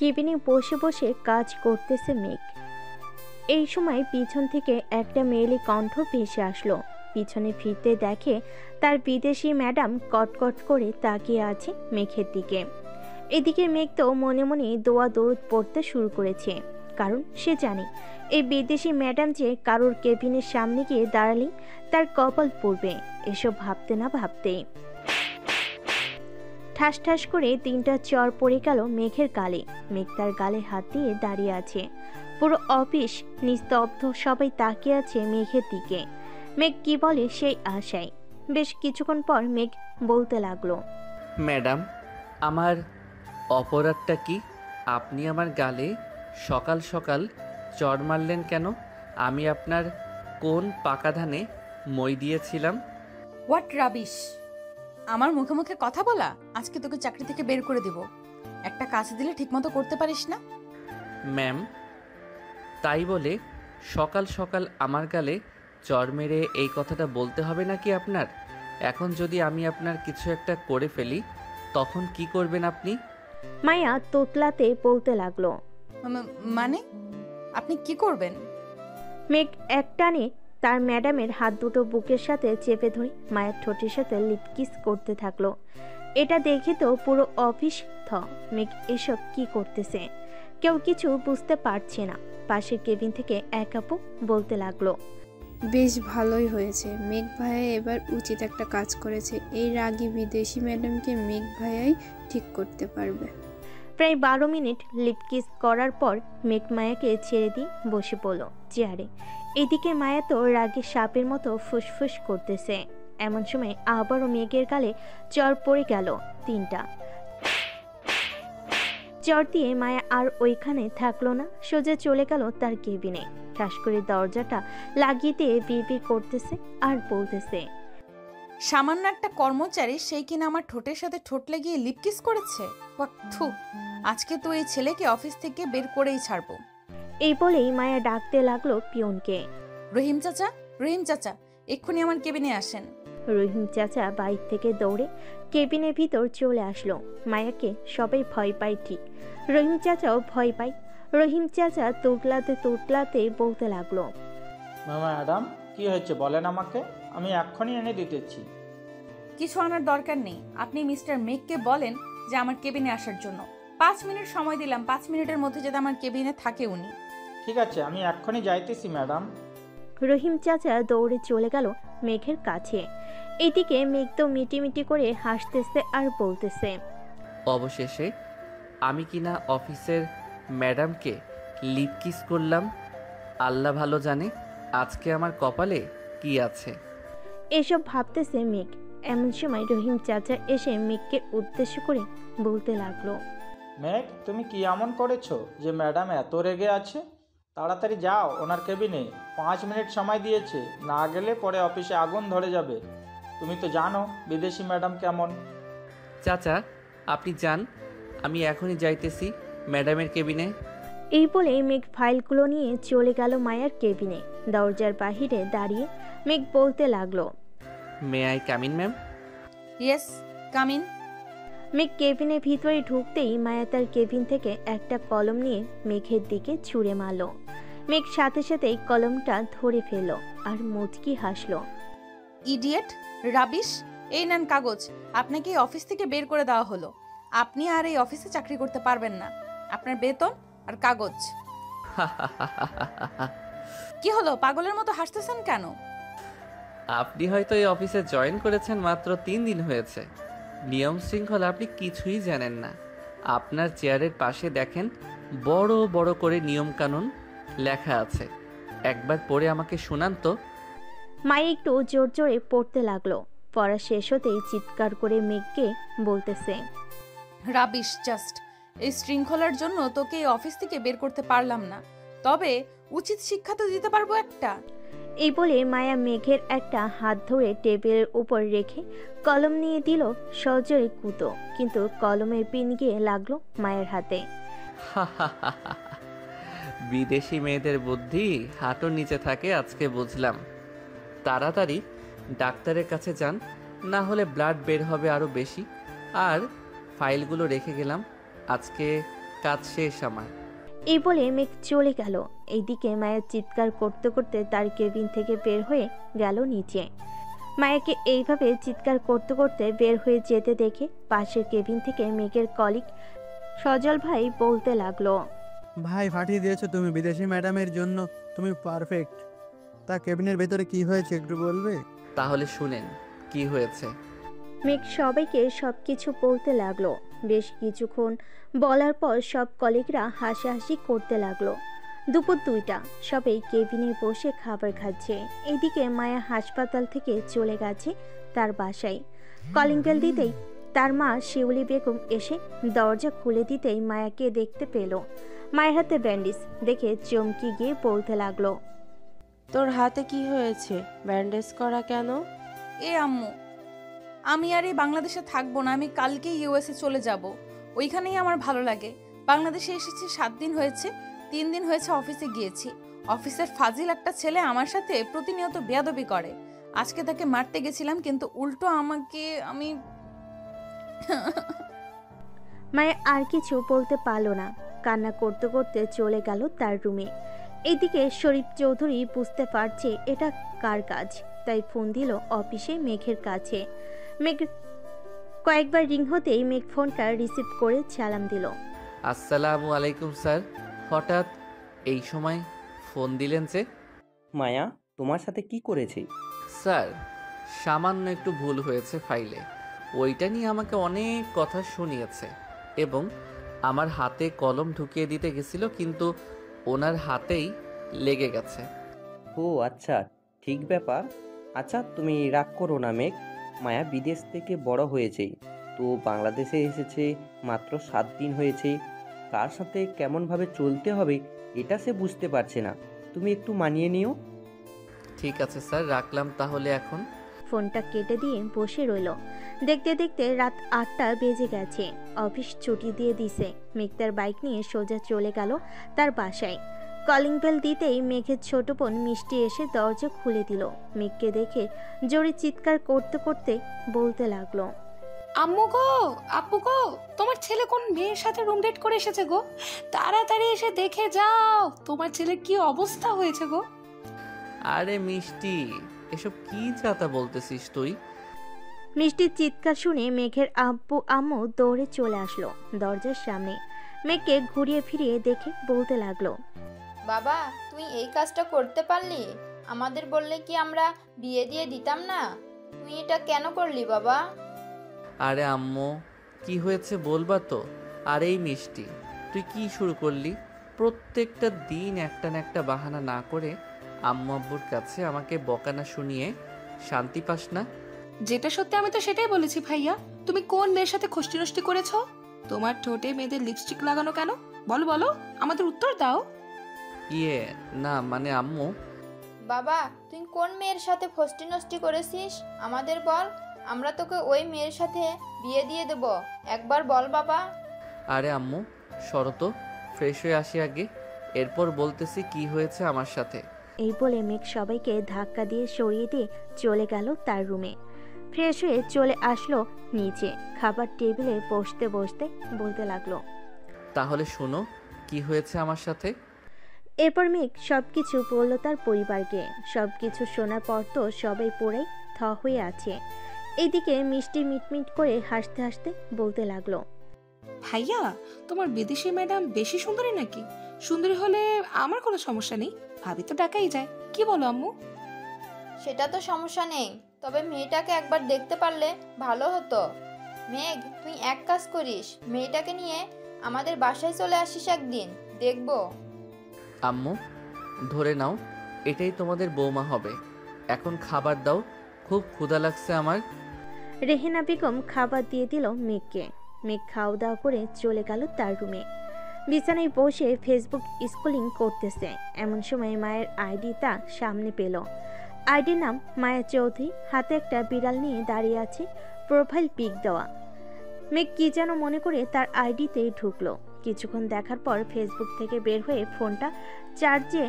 কেবিনে বসে বসে কাজ করতেছে মেঘ। এই সময় পিছন থেকে একটা মেয়েলি কণ্ঠ ভেসে আসলো। পিছনে ফিরতে দেখে তার বিদেশি ম্যাডাম কটকট করে তাকিয়ে আছে মেঘের দিকে। এদিকে মেঘ তো মনে মনে দোয়া দৌড় পড়তে শুরু করেছে, কারণ সে জানে এই বিদেশি ম্যাডাম যে কারোর কেবিনের সামনে গিয়ে দাঁড়ালেই তার কপাল পড়বে। এসব ভাবতে না ভাবতেই ঠাস ঠাস করে 3টা চর পড়ে গেল মেঘের গালে। মেঘ তার গালে হাত দিয়ে দাঁড়িয়ে আছে। পুরো অফিস নিস্তব্ধ, সবাই তাকিয়ে আছে মেঘের দিকে। মেঘ কি বলে সেই আশায়। বেশ কিছুক্ষণ পর মেঘ বলতে লাগলো, ম্যাডাম, আমার অপরাধটা কি? আপনি আমার গালে সকাল সকাল চড় মারলেন কেন? আমি আপনার কোন পাকা ধানে মই দিয়েছিলাম? What rubbish! আমার মুখে মুখে কথা বলা, আজকে তোকে চাকরি থেকে বের করে দিব। একটা কাজ দিলে ঠিকমতো করতে পারিস না। ম্যাম, তাই বলে সকাল সকাল আমার গালে চড় মেরে এই কথাটা বলতে হবে নাকি আপনার? এখন যদি আমি আপনার কিছু একটা করে ফেলি, তখন কি করবেন আপনি? মায়া তোতলাতে বলতে লাগলো। মানে আপনি কি করবেন? মেঘ একটানে তার ম্যাডামের হাত দুটো বুকের সাথে চেপে ধরে মায়ের ঠোঁটের সাথে লিপ কিস করতে থাকলো। এটা দেখে তো পুরো অফিস থ। মেঘ এসব কি করতেছে? কেউ কিছু বুঝতে পারছে না। পাশের কেবিন থেকে এক আপু বলতে লাগলো, বেশ ভালোই হয়েছে, মেঘ ভাইয়া এবার উচিত একটা কাজ করেছে। এই রাগী বিদেশি ম্যাডামকে মেঘ ভাইয়াই ঠিক করতে পারবে। প্রায় 12 মিনিট লিপ কিস করার পর মেঘ মায়াকে ছেড়ে দিয়ে বসে পড়ল চেয়ারে। এদিকে মায়া তো রাগে সাপের মতো ফুসফুস করতেছে। এমন সময় আবারও মেঘের গালে চর পড়ে গেল 3টা। চর দিয়ে মায়া আর ওইখানে থাকলো না, সোজা চলে গেল তার কেবিনে। ঠাস করে দরজাটা লাগিয়ে দিয়ে বিড়বিড় করতেছে আর বলতেছে, সামান্য একটা কর্মচারী, সেই কিনা আমার ঠোঁটের সাথে ঠোঁট লাগিয়ে লিপকিস করেছে। থু, আজকে তো এই ছেলেকে অফিস থেকে বের করেই ছাড়বো। এই বলেই মায়া ডাকতে লাগলো পিয়নকে। রহিম চাচা, রহিম চাচা, এক্ষুনি আমার কেবিনে আসেন। রহিম চাচা বাইর থেকে দৌড়ে কেবিনের ভিতর চলে আসলো। মায়াকে সবাই ভয় পায় ঠিক, রহিম চাচাও ভয় পায়। রহিম চাচা তোতলাতে তোতলাতে বলতে লাগলো, ম্যাডাম, কি হয়েছে বলেন আমাকে, আমি এক্ষুনি এনে দিতেছি। কিছু আনার দরকার নেই, আপনি মিস্টার মেঘকে বলেন যে আমার কেবিনে আসার জন্য। 5 মিনিট সময় দিলাম, 5 মিনিটের মধ্যে যাতে আমার কেবিনে থাকে উনি। ঠিক আছে, আমি এক্ষুনি যাইতেছি ম্যাডাম। রহিম চাচা দৌড়ে চলে গেল মেঘের কাছে। এদিকে মেঘ তো মিটিমিটি করে হাসতেছে আর বলতেছে, অবশেষে আমি কিনা অফিসের ম্যাডামকে লিপ কিস করলাম। আল্লাহ ভালো জানে আজকে আমার কপালে কি আছে। এসব ভাবতেছে মেঘ। এমন সময় রহিম চাচা এসে মেঘকে উদ্দেশ্য করে বলতে লাগলো, মেঘ, তুমি কি এমন করেছো যে ম্যাডাম এত রেগে আছে? তাড়াতাড়ি যাও ওনার কেবিনে, 5 মিনিট সময় দিয়েছে, না গেলে পরে অফিসে আগুন ধরে যাবে। তুমি তো জানো বিদেশি ম্যাডাম কেমন। চাচা, আপনি যান, আমি এখনই যাইতেছি ম্যাডামের কেবিনে। এই বলে মেঘ ফাইলগুলো নিয়ে চলে গেল মায়ার কেবিনে। দরজার বাহিরে দাঁড়িয়ে মেঘ বলতে লাগলো, may I come in ma'am? Yes, come in. মেঘ কেবিনের ভিতরে ঢুকতেই মায়া তার কেবিন থেকে একটা কলম নিয়ে মেঘের দিকে ছুঁড়ে মারল। মেঘ সাথে সাথেই কলমটা ধরে ফেলল আর মুচকি হাসল। Idiot, rubbish! এই নেন কাগজ, আপনাকে এই অফিস থেকে বের করে দেওয়া হলো। আপনি আর এই অফিসে চাকরি করতে পারবেন না। আপনার বেতন আর কাগজ। কি হলো, পাগলের মতো হাসতেছেন কেন? আপনি হয়তো এই অফিসে জয়েন করেছেন মাত্র 3 দিন হয়েছে। নিয়ম শৃঙ্খলা আপনি কিছুই জানেন না। আপনার চেয়ারের পাশে দেখেন বড় বড় করে নিয়ম কানুন লেখা আছে, একবার পড়ে আমাকে শোনান তো। মায়া একটু জোর জোরে পড়তে লাগলো। পড়া শেষ হতেই চিৎকার করে মেঘকে বলতেছে, রাবিশ জাস্ট! এই শৃঙ্খলার জন্য তোকে এই অফিস থেকে বের করতে পারলাম না, তবে উচিত শিক্ষা তো দিতে পারবো একটা। এই বলে মায়া মেঘের একটা হাত ধরে টেবিলের উপর রেখে কলম নিয়ে দিল সজোরে কুতো, কিন্তু কলমের পিন গিয়ে লাগলো মায়ের হাতে। বিদেশি মেয়েদের বুদ্ধি হাঁটুর নিচে থাকে আজকে বুঝলাম। তাড়াতাড়ি ডাক্তারের কাছে যান, না হলে ব্লাড বের হবে আরও বেশি। আর ফাইলগুলো রেখে গেলাম, আজকে কাজ শেষ আমার। এই বলে মেঘ চলে গেল। এইদিকে মায়া চিৎকার করতে করতে তার কেবিন থেকে বের হয়ে গেল নিচে। মায়াকে এইভাবে চিৎকার করতে করতে বের হয়ে যেতে দেখে পাশের কেবিন থেকে মেঘের কলিগ সজল ভাই বলতে লাগলো, ভাই ফাটিয়ে দিয়েছো তুমি, বিদেশি ম্যাডামের জন্য তুমি পারফেক্ট। তা কেবিনের ভেতরে কি হয়েছে একটু বলবে? তাহলে শুনেন কি হয়েছে। মেঘ সবাইকে সবকিছু বলতে লাগলো। বেশ কিছুক্ষণ বলার পর সব কলিগরা হাসাহাসি করতে লাগলো। দুপুর 2টা, সবাই কেবিনে বসে খাবার খাচ্ছে। এদিকে মায়া হাসপাতাল থেকে চলে গেছে তার বাসায়। কলিং বেল দিতেই তার মা শিউলি বেগম এসে দরজা খুলে দিতেই মায়াকে দেখতে পেল। মায়ের হাতে ব্যান্ডেজ দেখে চমকে গিয়ে বলতে লাগলো, তোর হাতে কি হয়েছে? ব্যান্ডেজ করা কেন? আম্মু, আমি আর এই বাংলাদেশে থাকবো না। আমি কালকেই ইউএসএ চলে যাব। ওইখানেই আমার ভালো লাগে। বাংলাদেশে এসেছি 7 দিন হয়েছে। 3 দিন হয়েছে অফিসে গিয়েছি। অফিসের ফাজিল একটা ছেলে আমার সাথে প্রতিনিয়ত বেয়াদবি করে। আজকে তাকে মারতে গেছিলাম, কিন্তু উল্টো আমি মায়া আর কিছু বলতে পারলো না। কান্না করতে করতে চলে গেল তার রুমে। এদিকে শরীফ চৌধুরী বুঝতে পারছে এটা কার কাজ, তাই ফোন দিল অফিসে মেঘের কাছে। মেঘ কয়েকবার রিং হতেই মেঘ ফোনটা রিসিভ করে সালাম দিল। আসসালামু আলাইকুম স্যার, হঠাৎ এই সময় ফোন দিলেন যে? মায়া তোমার সাথে কি করেছে? স্যার, সামান্য একটু ভুল হয়েছে ফাইলে, ওইটা নিয়ে আমাকে অনেক কথা শুনিয়েছে এবং আমার হাতে কলম ঢুকিয়ে দিতে গেছিল, কিন্তু ওনার হাতেই লেগে গেছে। ও আচ্ছা, ঠিক ব্যাপার। আচ্ছা তুমি রাগ করো না মেঘ। মায়া বিদেশ থেকে বড় হয়েছে, তো বাংলাদেশে এসেছে মাত্র 7 দিন হয়েছে। কার সাথে কেমনভাবে চলতে হবে এটা সে বুঝতে পারছে না। তুমি একটু মানিয়ে নিও। ঠিক আছে স্যার, রাখলাম তাহলে এখন। ফোনটা কেটে দিয়ে বসে রইল। দেখতে দেখতে রাত 8টা বেজে গেছে। অফিস ছুটি দিয়ে দিছে। মেঘ তার বাইক নিয়ে সোজা চলে গেল তার বাসায়। কলিং বেল দিতেই মেঘের ছোট বোন মিষ্টি এসে দরজা খুলে দিল। মেঘকে দেখে জোরে চিৎকার করতে করতে বলতে লাগলো, আম্মু গো, আপু গো, তোমার ছেলে কোন মেয়ের সাথে রুম ডেট করে এসেছে গো। তাড়াতাড়ি এসে দেখে যাও তোমার ছেলের কি অবস্থা হয়েছে গো। আরে মিষ্টি, এসব কি যাতা বলতেছিস তুই? মিষ্টির চিৎকার শুনে মেঘের আব্বু আম্মু দৌড়ে চলে আসলো দরজার সামনে। মেঘকে ঘুরিয়ে ফিরিয়ে দেখে বলতে লাগলো, বাবা তুই এই কাজটা করতে পারলি? আমাদের বললে কি আমরা বিয়ে দিয়ে দিতাম না? তুই এটা কেন করলি বাবা? আরে আম্মু, কি হয়েছে বলবা তো? আর এই মিষ্টি, তুই কি শুরু করলি? প্রত্যেকটা দিন একটা না একটা বাহানা না করে আম্মু আব্বুর কাছে আমাকে বকা না শুনিয়ে শান্তি পাস না? যেটা সত্যি আমি তো সেটাই বলেছি ভাইয়া। তুমি কোন মেয়ের সাথে খষ্টি নষ্টি করেছো? তোমার ঠোঁটে মেয়েদের লিপস্টিক লাগানো কেন? বলো বলো, আমাদের উত্তর দাও। না মানে আম্মু। বাবা তুই কোন মেয়ের সাথে ফষ্টি নষ্টি করেছিস আমাদের বল। আমরা তোকে ওই মেয়ের সাথে বিয়ে দিয়ে দেব। একবার বল বাবা। আরে আম্মু সরো তো, ফ্রেশ হয়ে আসি আগে, এরপর বলতেছি কি হয়েছে আমার সাথে। এই বলে মেঘ সবাইকে ধাক্কা দিয়ে সরিয়ে দিয়ে চলে গেল তার রুমে। ফ্রেশ হয়ে চলে আসলো নিচে। খাবার টেবিলে বসতে বসতে বলতে লাগলো, তাহলে শোনো কি হয়েছে আমার সাথে। এরপর মেঘ সবকিছু বলল তার পরিবারকে। সবকিছু শোনার পর তো সবাই পুরাই থ হয়ে আছে। এইদিকে মিষ্টি মিটমিট করে হাসতে হাসতে বলতে লাগলো, ভাইয়া তোমার বিদেশি ম্যাডাম বেশি সুন্দরী নাকি? সুন্দরী হলে আমার কোনো সমস্যা নেই, ভাবি তো ডাকাই যায়। কি বলো আম্মু? সেটা তো সমস্যা নেই, তবে মেয়েটাকে একবার দেখতে পারলে ভালো হতো। মেঘ তুই এক কাজ করিস, মেয়েটাকে নিয়ে আমাদের বাসায় চলে আসিস একদিন, দেখবো। আম্মু ধরে নাও এটাই তোমাদের বৌমা হবে। এখন খাবার দাও, খুব ক্ষুধা লাগছে আমার। রেহেনা বেগম খাবার দিয়ে দিল মেঘকে। মেঘ খাওয়া দাওয়া করে চলে গেল তার রুমে। বিছানায় বসে ফেসবুক স্ক্রলিং করতেছে। এমন সময় মায়ের আইডি তা সামনে পেল। আইডির নাম মায়া চৌধুরী, হাতে একটা বিড়াল নিয়ে দাঁড়িয়ে আছে, প্রোফাইল পিক দেওয়া। মেঘ কি যেন মনে করে তার আইডিতে ঢুকলো। কিছুক্ষণ দেখার পর ফেসবুক থেকে বের হয়ে ফোনটা চার্জে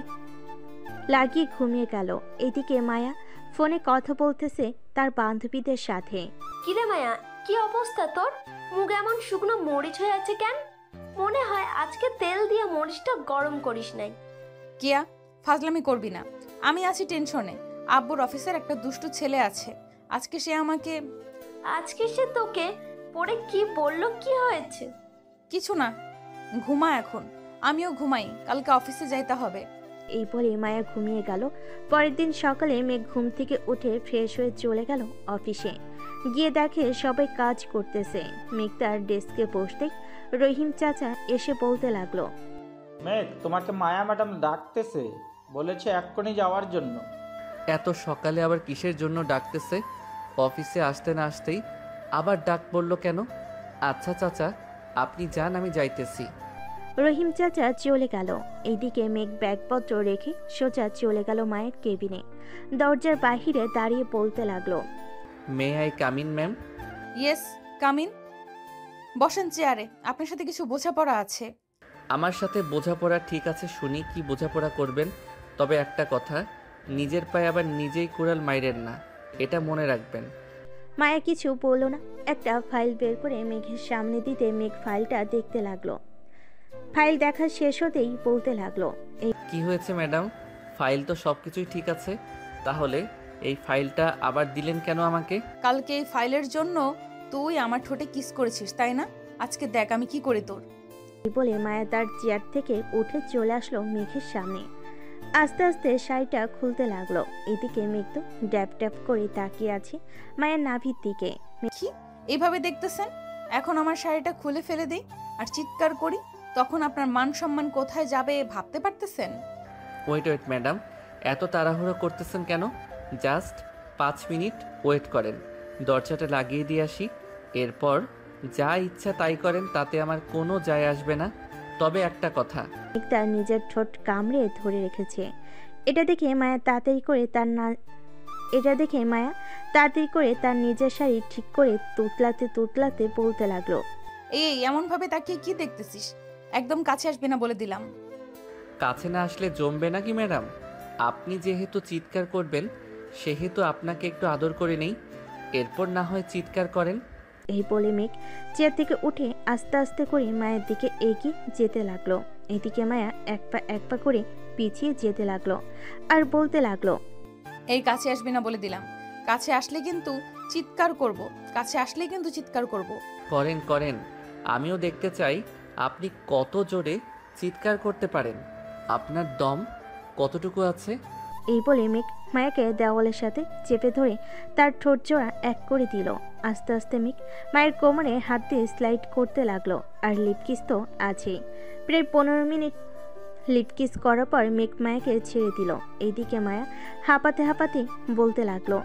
লাগিয়ে ঘুমিয়ে গেল। এদিকে মায়া ফোনে কথা বলতেছে তার বান্ধবীদের সাথে। কিরে মায়া, কি অবস্থা তোর? মুখ এমন শুকনো মরিচ হয়ে আছে কেন? মনে হয় আজকে তেল দিয়ে মরিচটা গরম করিস নাই। কিয়া, ফাজলামি করবি না। আমি আছি টেনশনে। আব্বুর অফিসের একটা দুষ্টু ছেলে আছে। আজকে সে তোকে পরে কি বললো, কি হয়েছে? কিছু না, ঘুমা এখন। আমিও ঘুমাই, কালকে অফিসে যাইতে হবে। এই বলে মায়া ঘুমিয়ে গেল। পরের দিন সকালে মেঘ ঘুম থেকে উঠে ফ্রেশ হয়ে চলে গেল অফিসে। গিয়ে দেখে সবাই কাজ করতেছে। মেঘ তার ডেস্কে বসতেই রহিম চাচা এসে বলতে লাগলো, মেঘ, তোমাকে মায়া ম্যাডাম ডাকতেছে, বলেছে এক্ষুনি যাওয়ার জন্য। এত সকালে আবার কিসের জন্য ডাকতেছে? অফিসে আসতে না আসতেই আবার ডাক পড়লো কেন? আচ্ছা চাচা, আপনি যান, আমি যাইতেছি। রহিম চাচা চলে গেল। এইদিকে মেঘ ব্যাগপত্র রেখে সোজা চলে গেল মায়ের কেবিনে। দরজার বাহিরে দাঁড়িয়ে বলতে লাগলো, may I come in ma'am? Yes, come in. বসেন চেয়ারে, আপনার সাথে কিছু বোঝাপড়া আছে। আমার সাথে বোঝাপড়া ঠিক আছে, শুনি কি বোঝাপড়া করবেন। তবে একটা কথা, নিজের পায়ে আবার নিজেই কুড়াল মাইরেন না, এটা মনে রাখবেন। মায়া কিছু বলল না। একটা ফাইল বের করে মেঘের সামনে দিতে মেঘ ফাইলটা দেখতে লাগলো। ফাইল দেখা শেষ হতেই বলতে লাগলো, কি হয়েছে ম্যাডাম? ফাইল তো সব কিছুই ঠিক আছে, তাহলে এই ফাইলটা আবার দিলেন কেন আমাকে? কালকে এই ফাইলের জন্য তুই আমার ঠোঁটে কিস করেছিস, তাই না? আজকে দেখ আমি কি করি তোর। এই বলে মায়া তার চেয়ার থেকে উঠে চলে আসলো মেঘের সামনে। আস্তে আস্তে শাড়িটা খুলতে লাগলো। এদিকে মেঘ তো ড্যাপ ড্যাপ করে তাকিয়ে আছে মায়ের নাভির দিকে। কি এইভাবে দেখতেছেন? এখন আমার শাড়িটা খুলে ফেলে দিই আর চিৎকার করি, তখন আপনার মান সম্মান কোথায় যাবে ভাবতে পারতেছেন? ওয়েট ম্যাডাম, এত তাড়াহুড়ো করতেছেন কেন? জাস্ট 5 মিনিট ওয়েট করেন, দরজাটা লাগিয়ে দিয়ে আসি, এরপর যা ইচ্ছা তাই করেন, তাতে আমার কোনো যায় আসবে না। তবে একটা কথা, মেঘ তার নিজের ঠোঁট কামড়ে ধরে রেখেছে। এটা দেখে মায়া তাড়াতাড়ি করে তার নিজের শাড়ি ঠিক করে তুতলাতে বলতে লাগলো, এই এমন ভাবে তাকিয়ে কি দেখতেছিস? একদম কাছে আসবে না বলে দিলাম। কাছে না আসলে জমবে নাকি ম্যাডাম? আপনি যেহেতু চিৎকার করবেন, সেহেতু আপনাকে একটু আদর করে নেই, এরপর না হয় চিৎকার করেন। এই বলে মেঘ চেয়ার থেকে উঠে আস্তে আস্তে করে মায়ের দিকে এগিয়ে যেতে লাগলো। এদিকে মায়া এক পা করে পিছিয়ে যেতে লাগলো আর বলতে লাগলো, এই কাছে আসবে না বলে দিলাম। কাছে আসলে কিন্তু চিৎকার করব। করেন, আমিও দেখতে চাই আপনি কত জোরে চিৎকার করতে পারেন, আপনার দম কতটুকু আছে। এই বলে মেঘ মায়াকে দেওয়ালের সাথে চেপে ধরে তার ঠোঁট জোড়া এক করে দিল। আস্তে আস্তে মেঘ মায়ের কোমরে হাত দিয়ে স্লাইড করতে লাগলো। আর লিপকিস তো আছেই। প্রায় 15 মিনিট লিপকিস করার পর মেঘ মায়াকে ছেড়ে দিল। এইদিকে মায়া হাঁপাতে বলতে লাগলো,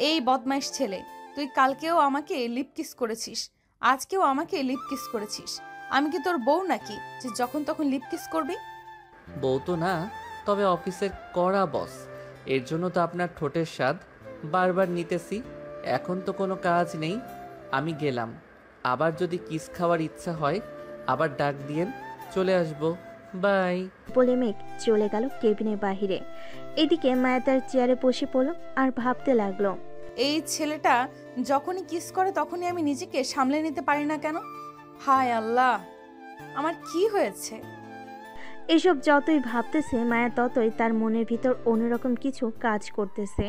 এই বদমাইশ ছেলে, তুই কালকেও আমাকে লিপকিস করেছিস, আজকেও আমাকে লিপকিস করেছিস। আমি কি তোর বউ নাকি যে যখন তখন লিপকিস করবি? বউ তো না, তবে অফিসের কড়া বস, এর জন্য তো আপনার ঠোঁটের স্বাদ বারবার নিতেছি। এখন তো কোনো কাজ নেই, আমি গেলাম। আবার যদি কিস খাওয়ার ইচ্ছা হয় আবার ডাক দিয়েন, চলে আসবো। বাই বলে মেঘ চলে গেল কেবিনের বাহিরে। এদিকে মায়া তার চেয়ারে বসে পড়ল আর ভাবতে লাগলো, এই ছেলেটা যখনই কিস করে তখনই আমি নিজেকে সামলে নিতে পারি না কেন? হায় আল্লাহ, আমার কি হয়েছে? এসব যতই ভাবতেছে মায়া ততই তার মনের ভিতর অন্যরকম কিছু কাজ করতেছে।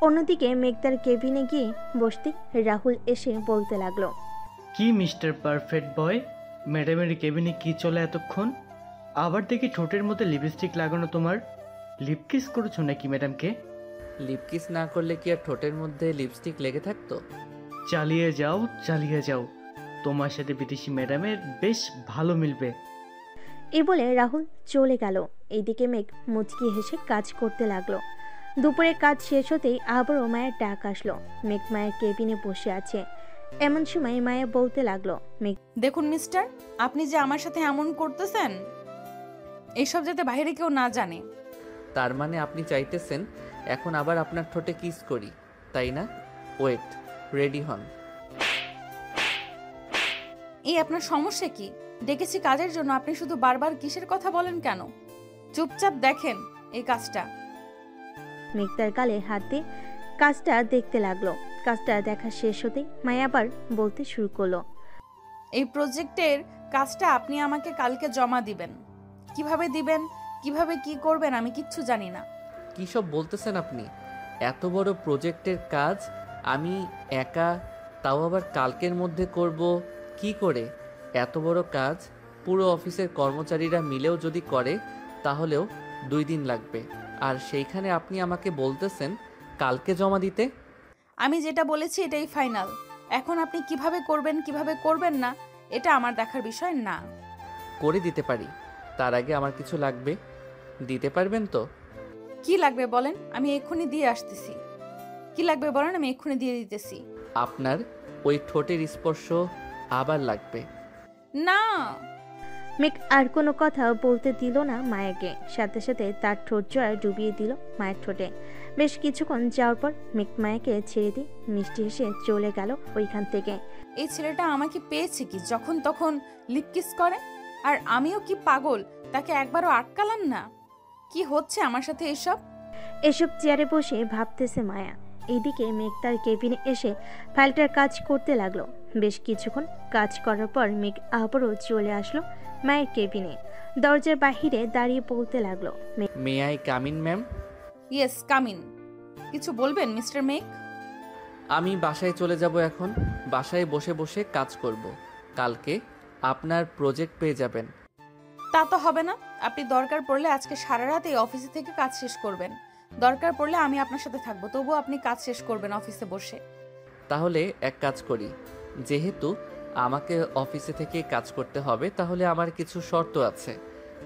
অন্যদিকে মেঘ তার কেবিনে গিয়ে বসতে রাহুল এসে বলতে লাগলো, কি মিস্টার পারফেক্ট বয়, ম্যাডামের কেবিনে কি চলে এতক্ষণ? আবার দেখি ঠোঁটের মধ্যে লিপস্টিক লাগানো, তোমার লিপ কিস করেছো নাকি ম্যাডামকে? লিপ কিস না করলে কি আর ঠোঁটের মধ্যে লিপস্টিক লেগে থাকতো? চালিয়ে যাও, তোমার সাথে বিদেশি ম্যাডামের বেশ ভালো মিলবে। এই বলে রাহুল চলে গেল। এইদিকে মেঘ মুচকি হেসে কাজ করতে লাগলো। দুপুরে কাজ শেষ হতেই আবারও মায়ের ডাক আসলো। মেঘ মায়ের কেবিনে বসে আছে। এমন সময় মায়া বলতে লাগলো, মেঘ, দেখুন মিস্টার, আপনি যে আমার সাথে এমন করতেছেন, এইসব যাতে বাইরে কেউ না জানে। তার মানে আপনি চাইতেছেন এখন আবার আপনার ঠোঁটে কিস করি, তাই না? ওয়েট, রেডি হন। এই আপনার সমস্যা কি? ডেকেছি কাজের জন্য, আপনি শুধু বারবার কিসের কথা বলেন কেন? চুপচাপ দেখেন এই কাজটা। মেঘ তার গালে হাত দিয়ে কাজটা দেখতে লাগলো। কাজটা দেখা শেষ হতেই মায়া আবার বলতে শুরু করলো, এই প্রজেক্টের কাজটা আপনি আমাকে কালকে জমা দিবেন। কিভাবে দিবেন, কিভাবে কি করবেন আমি কিচ্ছু জানি না। কী সব বলতেছেন আপনি? এত বড় প্রজেক্টের কাজ আমি একা, তাও আবার কালকের মধ্যে করব কি করে? এত বড় কাজ পুরো অফিসের কর্মচারীরা মিলেও যদি করে তাহলেও 2 দিন লাগবে, আর সেইখানে আপনি আমাকে বলতেছেন কালকে জমা দিতে। আমি যেটা বলেছি এটাই ফাইনাল। এখন আপনি কিভাবে করবেন কিভাবে করবেন না এটা আমার দেখার বিষয় না। করে দিতে পারি, তার আগে আমার কিছু লাগবে। দিতে পারবেন তো? কি লাগবে বলেন, আমি এক্ষুনি দিয়ে আসতেছি। কি লাগবে বলেন, আমি এক্ষুনি দিয়ে দিতেছি। আপনার ওই ঠোঁটের স্পর্শ আবার লাগবে। না। মেঘ আর কোনো কথা বলতে দিল না মায়াকে, সাথে সাথে তার ঠোঁট জোড়া ডুবিয়ে দিল মায়ের ঠোঁটে। বেশ কিছুক্ষণ যাওয়ার পর মেঘ মায়াকে ছেড়ে দিয়ে মিষ্টি হেসে চলে গেল ওইখান থেকে। এই ছেলেটা আমাকে পেয়েছে কি যখন তখন লিপ কিস করে, আর আমিও কি পাগল তাকে একবারও আটকালাম না? কি হচ্ছে আমার সাথে এসব? এসব চেয়ারে বসে ভাবতেছে মায়া। এইদিকে মেঘ তার কেবিনে এসে ফাইলটার কাজ করতে লাগলো। বেশ কিছুক্ষণ কাজ করার পর মেঘ আবারও চলে আসলো মায়ের কেবিনে। দরজার বাহিরে দাঁড়িয়ে বলতে লাগলো, may I come in ma'am? Yes, come in. কিছু বলবেন মিস্টার মেঘ? আমি বাসায় চলে যাব এখন। বাসায় বসে বসে কাজ করব। কালকে আপনার প্রজেক্ট পেয়ে যাবেন। তা তো হবে না। আপনি দরকার পড়লে আজকে সারা রাত এই অফিসে থেকে কাজ শেষ করবেন। দরকার পড়লে আমি আপনার সাথে থাকবো, তবুও আপনি কাজ শেষ করবেন অফিসে বসে। তাহলে এক কাজ করি, যেহেতু আমাকে অফিসে থেকে কাজ করতে হবে, তাহলে আমার কিছু শর্ত আছে।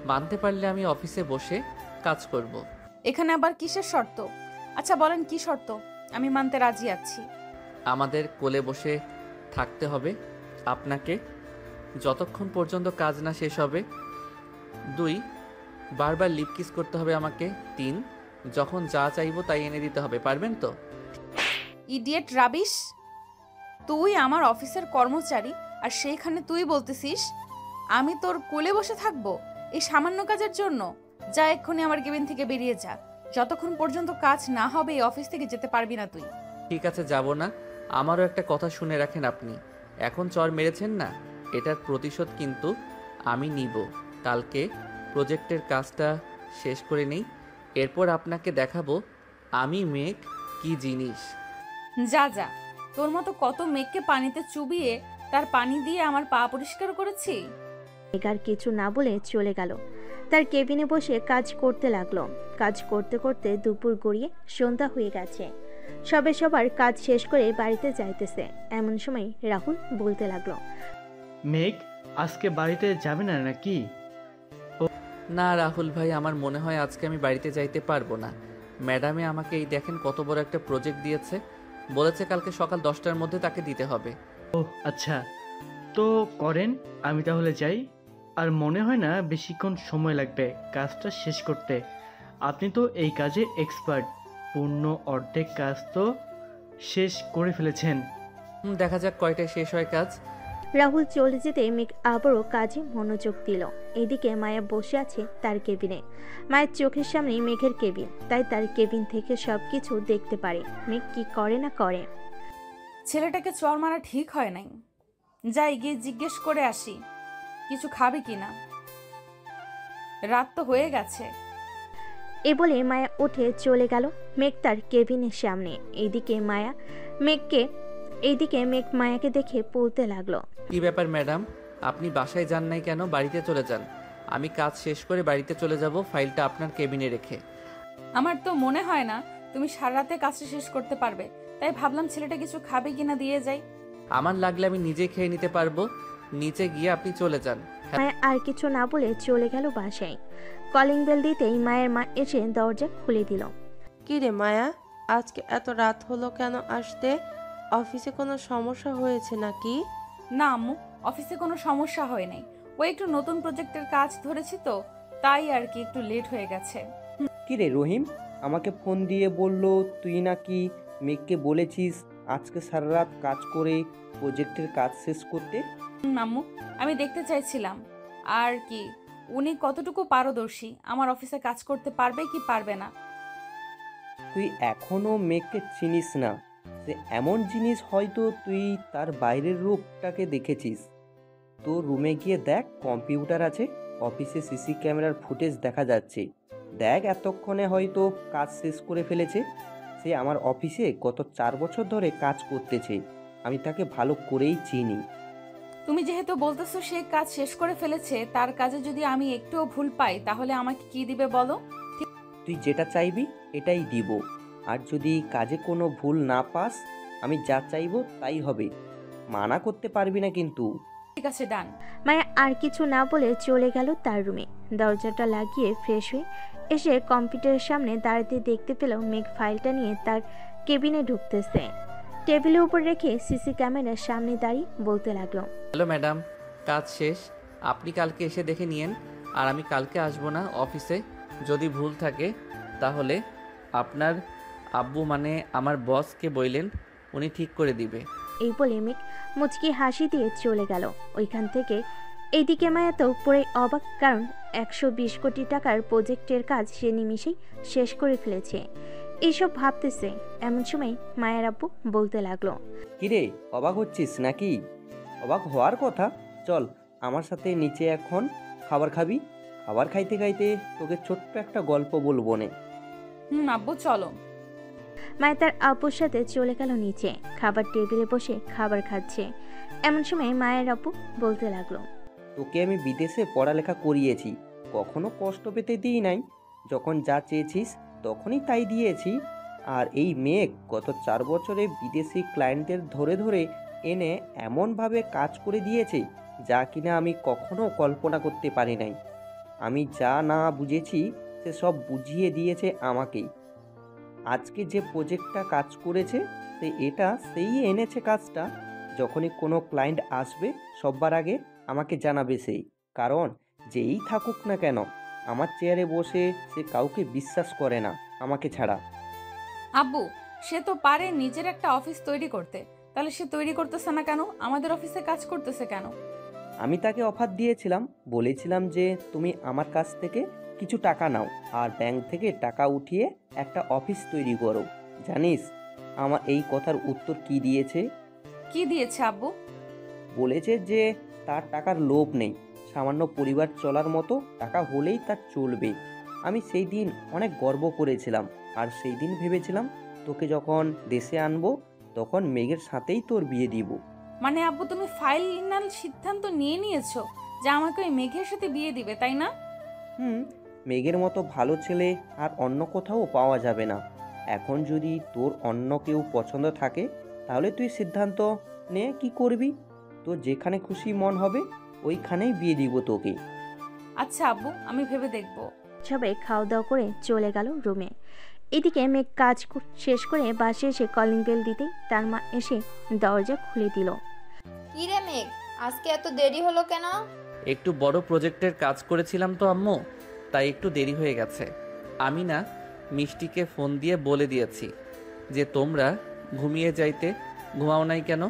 মানতে পারলে আমি অফিসে বসে কাজ করব। এখানে আবার কিসের শর্ত? আচ্ছা বলেন কি শর্ত, আমি মানতে রাজি আছি। আমাদের কোলে বসে থাকতে হবে আপনাকে যতক্ষণ পর্যন্ত কাজ না শেষ হবে। 2, বারবার লিপ কিস করতে হবে আমাকে। 3, যখন যা চাইবো তাই এনে দিতে হবে। পারবেন তো? Idiot rubbish! তুই আমার অফিসের কর্মচারী, আর সেইখানে তুই বলতেছিস আমি তোর কোলে বসে থাকবো এই সামান্য কাজের জন্য? যা এক্ষুনি আমার কেবিন থেকে বেরিয়ে যা। যতক্ষণ পর্যন্ত কাজ না হবে এই অফিস থেকে যেতে পারবি না তুই। ঠিক আছে, যাব না। আমারও একটা কথা শুনে রাখেন, আপনি এখন চর মেরেছেন না, এটার প্রতিশোধ কিন্তু আমি নিব। কালকে প্রজেক্টের কাজটা শেষ করে নেই, এরপর আপনাকে দেখাবো আমি মেঘ কি জিনিস। যা যা, তোর মতো কত মেঘকে পানিতে চুবিয়ে তার পানি দিয়ে আমার পা পরিষ্কার করেছি। মেঘ আর কিছু না বলে চলে গেল। তার কেবিনে বসে কাজ করতে লাগলো। কাজ করতে করতে দুপুর গড়িয়ে সন্ধ্যা হয়ে গেছে। সবে সবার কাজ শেষ করে বাড়িতে যাইতেছে, এমন সময় রাহুল বলতে লাগলো, মেঘ আজকে বাড়িতে যাবে না নাকি? না রাহুল ভাই, আমার মনে হয় আজকে আমি বাড়িতে যাইতে পারবো না। ম্যাডামে আমাকে এই দেখেন কত বড় একটা প্রজেক্ট দিয়েছে, বলেছে কালকে সকাল 10টার মধ্যে তাকে দিতে হবে। ও আচ্ছা, তো করেন, আমি তাহলে যাই। আর মনে হয় না বেশিক্ষণ সময় লাগবে কাজটা শেষ করতে। আপনি তো এই কাজে এক্সপার্ট, পূর্ণ অর্ধেক কাজ তো শেষ করে ফেলেছেন। দেখা যাক কয়টায় শেষ হয় কাজ। রাহুল চলে যেতে মেঘ আবারও কাজে মনোযোগ দিল। এদিকে মায়া বসে আছে তার কেবিনে। মায়ের চোখের সামনে মেঘের কেবিন, তাই তার কেবিন থেকে সবকিছু দেখতে পারে মেঘ কি করে না করে। ছেলেটাকে চর মারা ঠিক হয় নাই। যাই গিয়ে জিজ্ঞেস করে আসি কিছু খাবে কিনা, রাত তো হয়ে গেছে। এ বলে মায়া উঠে চলে গেল মেঘ তার কেবিনের সামনে। এইদিকে মেঘ মায়াকে দেখে বলতে লাগলো, কি ব্যাপার ম্যাডাম, আপনি বাসায় যান নাই কেন? বাড়িতে চলে যান। আমি কাজ শেষ করে বাড়িতে চলে যাব, ফাইলটা আপনার কেবিনে রেখে। আমার তো মনে হয় না তুমি সারা রাতে কাজটা শেষ করতে পারবে, তাই ভাবলাম ছেলেটা কিছু খাবে কিনা দিয়ে যাই। আমার লাগলে আমি নিজে খেয়ে নিতে পারবো, নিচে গিয়ে আপনি চলে যান। মায়া আর কিছু না বলে চলে গেল বাসায়। কলিং বেল দিতেই মায়ের মা এসে দরজা খুলে দিল। কি রে মায়া, আজকে এত রাত হলো কেন আসতে? অফিসে কোনো সমস্যা হয়েছে নাকি? না আম্মু, অফিসে কোনো সমস্যা হয় নাই। ওই একটু নতুন প্রজেক্টের কাজ ধরেছি তো, তাই আর কি একটু লেট হয়ে গেছে। কি রে রহিম, আমাকে ফোন দিয়ে বলল তুই নাকি মেঘকে বলেছিস আজকে সারা রাত কাজ করে প্রজেক্টের কাজ শেষ করতে। আম্মু, আমি দেখতে চাইছিলাম আর কি উনি কতটুকু পারদর্শী, আমার অফিসে কাজ করতে পারবে কি পারবে না। তুই এখনো মেঘকে চিনিস না, যে এমন জিনিস হয়তো তুই তার বাইরের রূপটাকে দেখেছিস। তো রুমে গিয়ে দেখ, কম্পিউটার আছে, অফিসে সিসি ক্যামেরার ফুটেজ দেখা যাচ্ছে। দেখ, এতক্ষণে হয়তো কাজ শেষ করে ফেলেছে। সে আমার অফিসে গত 4 বছর ধরে কাজ করতেছে, আমি তাকে ভালো করেই চিনি। তুমি যেহেতু বলতেছো সে কাজ শেষ করে ফেলেছে, তার কাজে যদি আমি একটুও ভুল পাই তাহলে আমাকে কি দিবে বলো? তুই যেটা চাইবি এটাই দিব, আর যদি কাজে কোনো ভুল না পাস আমি যা চাইবো তাই হবে, মানা করতে পারবি না কিন্তু। ঠিক আছে, ডান। মায়া আর কিছু না বলে চলে গেল তার রুমে। দরজাটা লাগিয়ে ফ্রেশ হয়ে এসে কম্পিউটারের সামনে দাঁড়াতে দেখতে পেল মেঘ ফাইলটা নিয়ে তার কেবিনে ঢুকতেছে। টেবিলের উপর রেখে সিসি ক্যামেরার সামনে দাঁড়িয়ে বলতে লাগলো, হ্যালো ম্যাডাম, কাজ শেষ। আপনি কালকে এসে দেখে নিয়েন। আর আমি কালকে আসবো না অফিসে। যদি ভুল থাকে তাহলে আপনার আব্বু মানে আমার বসকে বললেন, উনি ঠিক করে দিবে। এই বলে মেঘ মুচকি হাসি দিয়ে চলে গেল ওইখান থেকে। এইদিকে মায়া তো পুরো অবাক, কারণ 120 কোটি টাকার প্রজেক্টের কাজ সে নিমিষেই শেষ করে ফেলেছে। এইসব ভাবতেছে এমন সময় মায়ের আব্বু বলতে লাগলো, কিরে, অবাক হচ্ছিস নাকি? অবাক হওয়ার কথা। চল আমার সাথে নিচে এখন খাবার খাবি। খাবার খাইতে খাইতে তোকে ছোট্ট একটা গল্প বলবো নে। আব্বু চলো। মায়া তার আব্বুর সাথে চলে গেল নিচে, খাবার টেবিলে বসে খাবার খাচ্ছে। এমন সময় মায়ের আব্বু বলতে লাগলো, তোকে আমি বিদেশে পড়ালেখা করিয়েছি, কখনো কষ্ট পেতে দিই নাই। যখন যা চেয়েছিস তখনই তাই দিয়েছি। আর এই মেঘ গত 4 বছরে বিদেশি ক্লায়েন্টদের ধরে ধরে এনে এমনভাবে কাজ করে দিয়েছে যা কিনা আমি কখনো কল্পনা করতে পারি নাই। আমি যা না বুঝেছি সে সব বুঝিয়ে দিয়েছে আমাকেই। আজকে যে প্রজেক্টটা কাজ করেছে সেই এনেছে কাজটা। যখনই কোনো ক্লায়েন্ট আসবে সবার আগে আমাকে জানাবে সেই, কারণ যেই থাকুক না কেন আমার চেয়ারে বসে সে কাউকে বিশ্বাস করে না আমাকে ছাড়া। আব্বু, সে তো পারে নিজের একটা অফিস তৈরি করতে, তাহলে সে তৈরি করতেছে না কেন? আমাদের অফিসে কাজ করতেছে কেন? আমি তাকে অফার দিয়েছিলাম, বলেছিলাম যে তুমি আমার কাছ থেকে কিছু টাকা নাও আর ব্যাংক থেকে টাকা উঠিয়ে একটা অফিস তৈরি করো। জানিস আমার এই কথার উত্তর কি দিয়েছে? কি দিয়েছে আব্বু? বলেছে যে তার টাকার লোভ নেই, সামান্য পরিবার চলার মতো টাকা হলেই তার চলবে। আমি সেই দিন অনেক গর্ব করেছিলাম, আর সেই দিন ভেবেছিলাম তোকে যখন দেশে আনবো তখন মেঘের সাথেই তোর বিয়ে দিব। মানে আব্বু, তুমি ফাইনাল সিদ্ধান্ত নিয়ে নিয়েছো যে আমাকে ওই মেঘের সাথে বিয়ে দিবে, তাই না? মেঘের মতো ভালো ছেলে আর অন্য কোথাও পাওয়া যাবে না। এখন যদি তোর অন্য কেউ পছন্দ থাকে তাহলে তুই সিদ্ধান্ত নে কি করবি। তোর যেখানে খুশি মন হবে ওইখানেই বিয়ে দিব তোকে। আচ্ছা আব্বু, আমি ভেবে দেখব। সবাই খাওয়া দাওয়া করে চলে গেল রুমে। এদিকে মেঘ কাজ শেষ করে বাসে এসে কলিং বেল দিতেই তার মা এসে দরজা খুলে দিল। কি রে মেঘ, আজকে এত দেরি হলো কেন? একটু বড় প্রজেক্টের কাজ করেছিলাম তো আম্মু, তাই একটু দেরি হয়ে গেছে। আমি না মিষ্টিকে ফোন দিয়ে বলে দিয়েছি যে তোমরা ঘুমিয়ে যাইতে, ঘুমাও নাই কেন?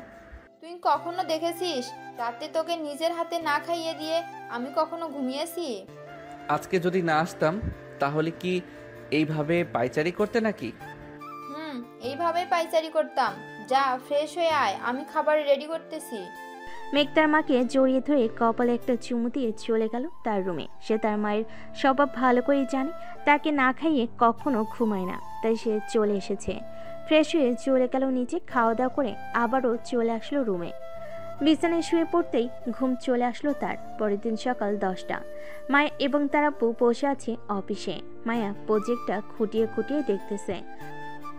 তুই কখনো দেখেছিস রাতে তোকে নিজের হাতে না খাইয়ে দিয়ে আমি কখনো ঘুমিয়েছি? আজকে যদি না আসতাম তাহলে কি এইভাবে পায়চারি করতে নাকি? এইভাবেই পাইচারি করতাম। যা ফ্রেশ হয়ে আয়, আমি খাবার রেডি করতেছি। মেঘ তার মাকে জড়িয়ে ধরে কপালে একটা চুমু দিয়ে চলে গেল তার রুমে। সে তার মায়ের স্বভাব ভালো করেই জানে, তাকে না খাইয়ে কখনো ঘুমায় না, তাই সে চলে এসেছে। ফ্রেশ হয়ে চলে গেল নিচে, খাওয়া দাওয়া করে আবারও চলে আসলো রুমে। বিছানায় শুয়ে পড়তেই ঘুম চলে আসলো তার। পরের দিন সকাল 10টা। মায়া এবং তার আব্বু বসে আছে অফিসে। মায়া প্রজেক্টটা খুঁটিয়ে খুঁটিয়ে দেখতেছে,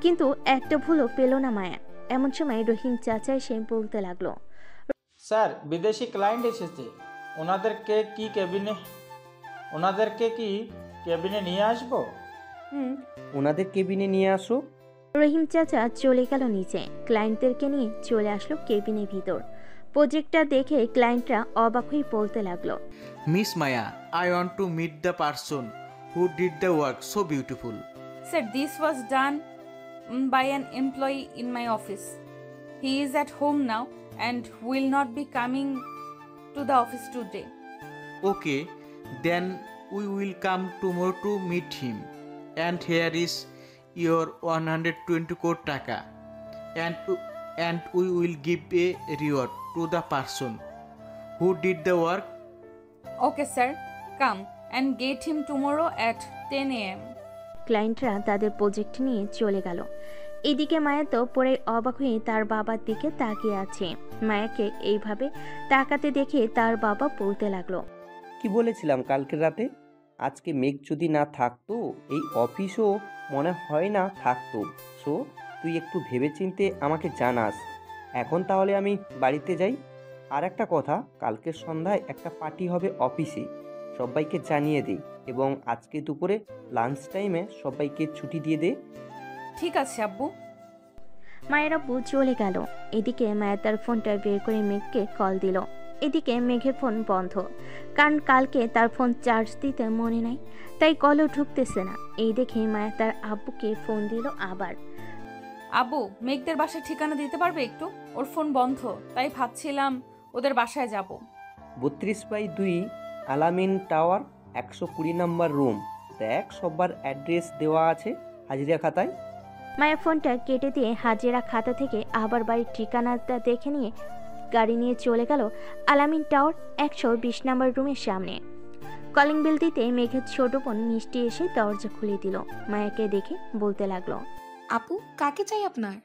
কিন্তু একটা ভুলও পেল না মায়া। এমন সময় রহিম চাচা এসে বলতে লাগলো, স্যার, বিদেশি ক্লায়েন্ট এসেছে, ওনাদেরকে কি কেবিনে নিয়ে আসবো? ওনাদের কেবিনে নিয়ে আসো। রহিম চাচা চলে গেল নিচে, ক্লায়েন্টদেরকে নিয়ে চলে আসলো কেবিনের ভিতর। প্রজেক্টটা দেখে ক্লায়েন্টরা অবাক হয়ে বলতে লাগলো, miss Maya, I want to meet the person who did the work so beautiful. Sir, this was done by an employee in my office. He is at home now and will not be coming to the office today. Okay, then we will come tomorrow to meet him. And here is your 120 crore taka. And we will give a reward to the person who did the work. Okay sir, come and get him tomorrow at 10 AM। ক্লায়েন্টরা তাদের project নিয়ে চলে গেল। এদিকে মায়া তো পুরো অবাক হয়ে তার বাবার দিকে তাকিয়ে আছে। মায়াকে এইভাবে তাকাতে দেখে তার বাবা বলতে লাগলো, কি বলেছিলাম কালকে রাতে? আজকে মেঘ যদি না থাকতো এই অফিসও মনে হয় না থাকতো। সো তুই একটু ভেবেচিন্তে আমাকে জানাস। এখন তাহলে আমি বাড়িতে যাই। আর একটা কথা, কালকে সন্ধ্যায় একটা পার্টি হবে অফিসে, সবাইকে জানিয়ে দে এবং আজকে দুপুরে লাঞ্চ টাইমে সবাইকে ছুটি দিয়ে দে। ঠিক আছে আব্বু। মায়ের আব্বু চলে গেল। এদিকে মায়া তার ফোনটা বের করে মেঘকে কল দিল। এদিকে মেঘের ফোন বন্ধ, কারণ কালকে তার ফোন চার্জ দিতে মনে নাই, তাই কলও ঢুকতেছে না। এই দেখে মায়া তার আব্বুকে ফোন দিল আবার। আব্বু, মেঘদের বাসায় ঠিকানা দিতে পারবে একটু? ওর ফোন বন্ধ, তাই ভাবছিলাম ওদের বাসায় যাব। 32/2 আলামিন টাওয়ার, 120 নম্বর রুম। দেখ সবার অ্যাড্রেস দেওয়া আছে হাজিরা খাতায়। মায়া ফোনটা কেটে দিয়ে হাজিরা খাতা থেকে আবার বাড়ির ঠিকানাটা দেখে নিয়ে গাড়ি নিয়ে চলে গেল আলামিন টাওয়ার 120 নম্বর রুমের সামনে। কলিং বেল দিতে মেঘের ছোট বোন মিষ্টি এসে দরজা খুলে দিল। মায়াকে দেখে বলতে লাগলো, আপু, কাকে চাই আপনার?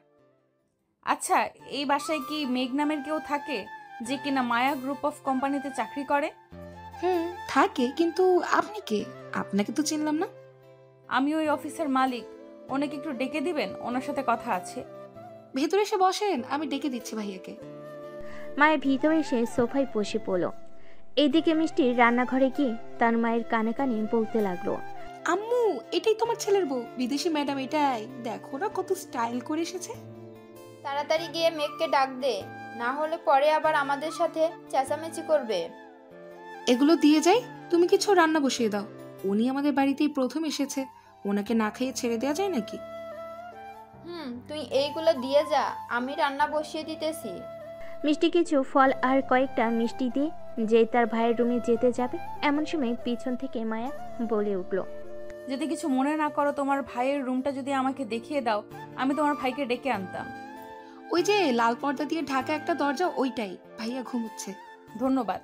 আচ্ছা, এই বাসায় কি মেঘ নামের কেউ থাকে যে কিনা মায়া গ্রুপ অফ কোম্পানিতে চাকরি করে? থাকে, কিন্তু আপনি কে? আপনাকে তো চিনলাম না। আমি ওই অফিসের মালিক। ওনাকে একটু ডেকে দিবেন, ওনার সাথে কথা আছে। ভেতরে এসে বসেন, আমি ডেকে দিচ্ছি ভাইয়াকে। মায়া ভিতরে এসে সোফায় বসে পড়ল। এদিকে মিষ্টি রান্নাঘরে গিয়ে তার মায়ের কানে কানে বলতে লাগলো, আম্মু, এটাই তোমার ছেলের বউ, বিদেশি ম্যাডাম। এটাই দেখো না কত স্টাইল করে এসেছে। তাড়াতাড়ি গিয়ে মেঘকে ডাক দে, না হলে পরে আবার আমাদের সাথে চেঁচামেচি করবে। এগুলো দিয়ে যাই, তুমি কিছু রান্না বসিয়ে দাও। উনি আমাদের বাড়িতেই প্রথম এসেছে, ওনাকে না খেয়ে ছেড়ে দেওয়া যায় নাকি? তুই এইগুলো দিয়ে যা, আমি রান্না বসিয়ে দিতেছি। মিষ্টি কিছু ফল আর কয়েকটা মিষ্টি দিয়ে যে তার ভাইয়ের রুমে যেতে যাবে, এমন সময় পিছন থেকে মায়া বলে উঠল, যদি কিছু মনে না করো, তোমার ভাইয়ের রুমটা যদি আমাকে দেখিয়ে দাও, আমি তোমার ভাইকে ডেকে আনতাম। ওই যে লাল পর্দা দিয়ে ঢাকা একটা দরজা, ওইটাই। ভাইয়া ঘুমোচ্ছে। ধন্যবাদ।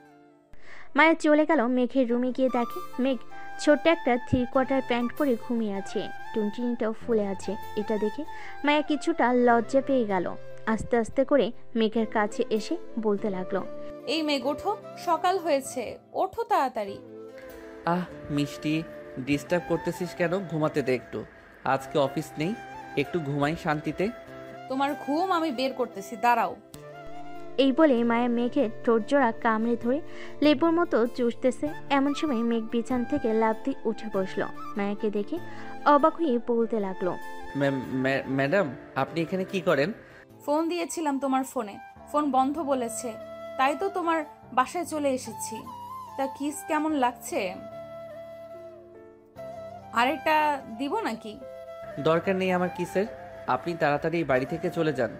মায়া চলে গেল মেঘের রুমে। গিয়ে দেখে মেঘ ছোট্ট একটা 3/4 প্যান্ট পরে ঘুমিয়ে আছে, টুনটুনিটাও ফুলে আছে। এটা দেখে মায়া কিছুটা লজ্জা পেয়ে গেল। আস্তে আস্তে করে মেঘের কাছে এসে বলতে লাগলো, এই মেঘ ওঠো, সকাল হয়েছে, ওঠো তাড়াতাড়ি। মিষ্টি, ডিস্টার্ব করতেছিস কেন? ঘুমাতে দে একটু, আজকে অফিস নেই, একটু ঘুমাই শান্তিতে। তোমার ঘুম আমি বের করতেছি, দাঁড়াও। এই বলে মায়া মেঘের ঠোঁটজোড়া কামড়ে ধরে লেবুর মতো চুষতেছে। এমন সময় মেঘ বিছান থেকে লাফ দিয়ে উঠে বসলো। মায়াকে দেখে অবাক হয়ে বলতে লাগলো, ম্যাডাম, আপনি এখানে কি করেন? ফোন দিয়েছিলাম তোমার ফোনে, ফোন বন্ধ বলেছে, তাই তো তোমার বাসায় চলে এসেছি। তা কিস কেমন লাগছে? আরেকটা দিব নাকি? দরকার নেই আমার কিসের, আপনি তাড়াতাড়ি বাড়ি থেকে চলে যান।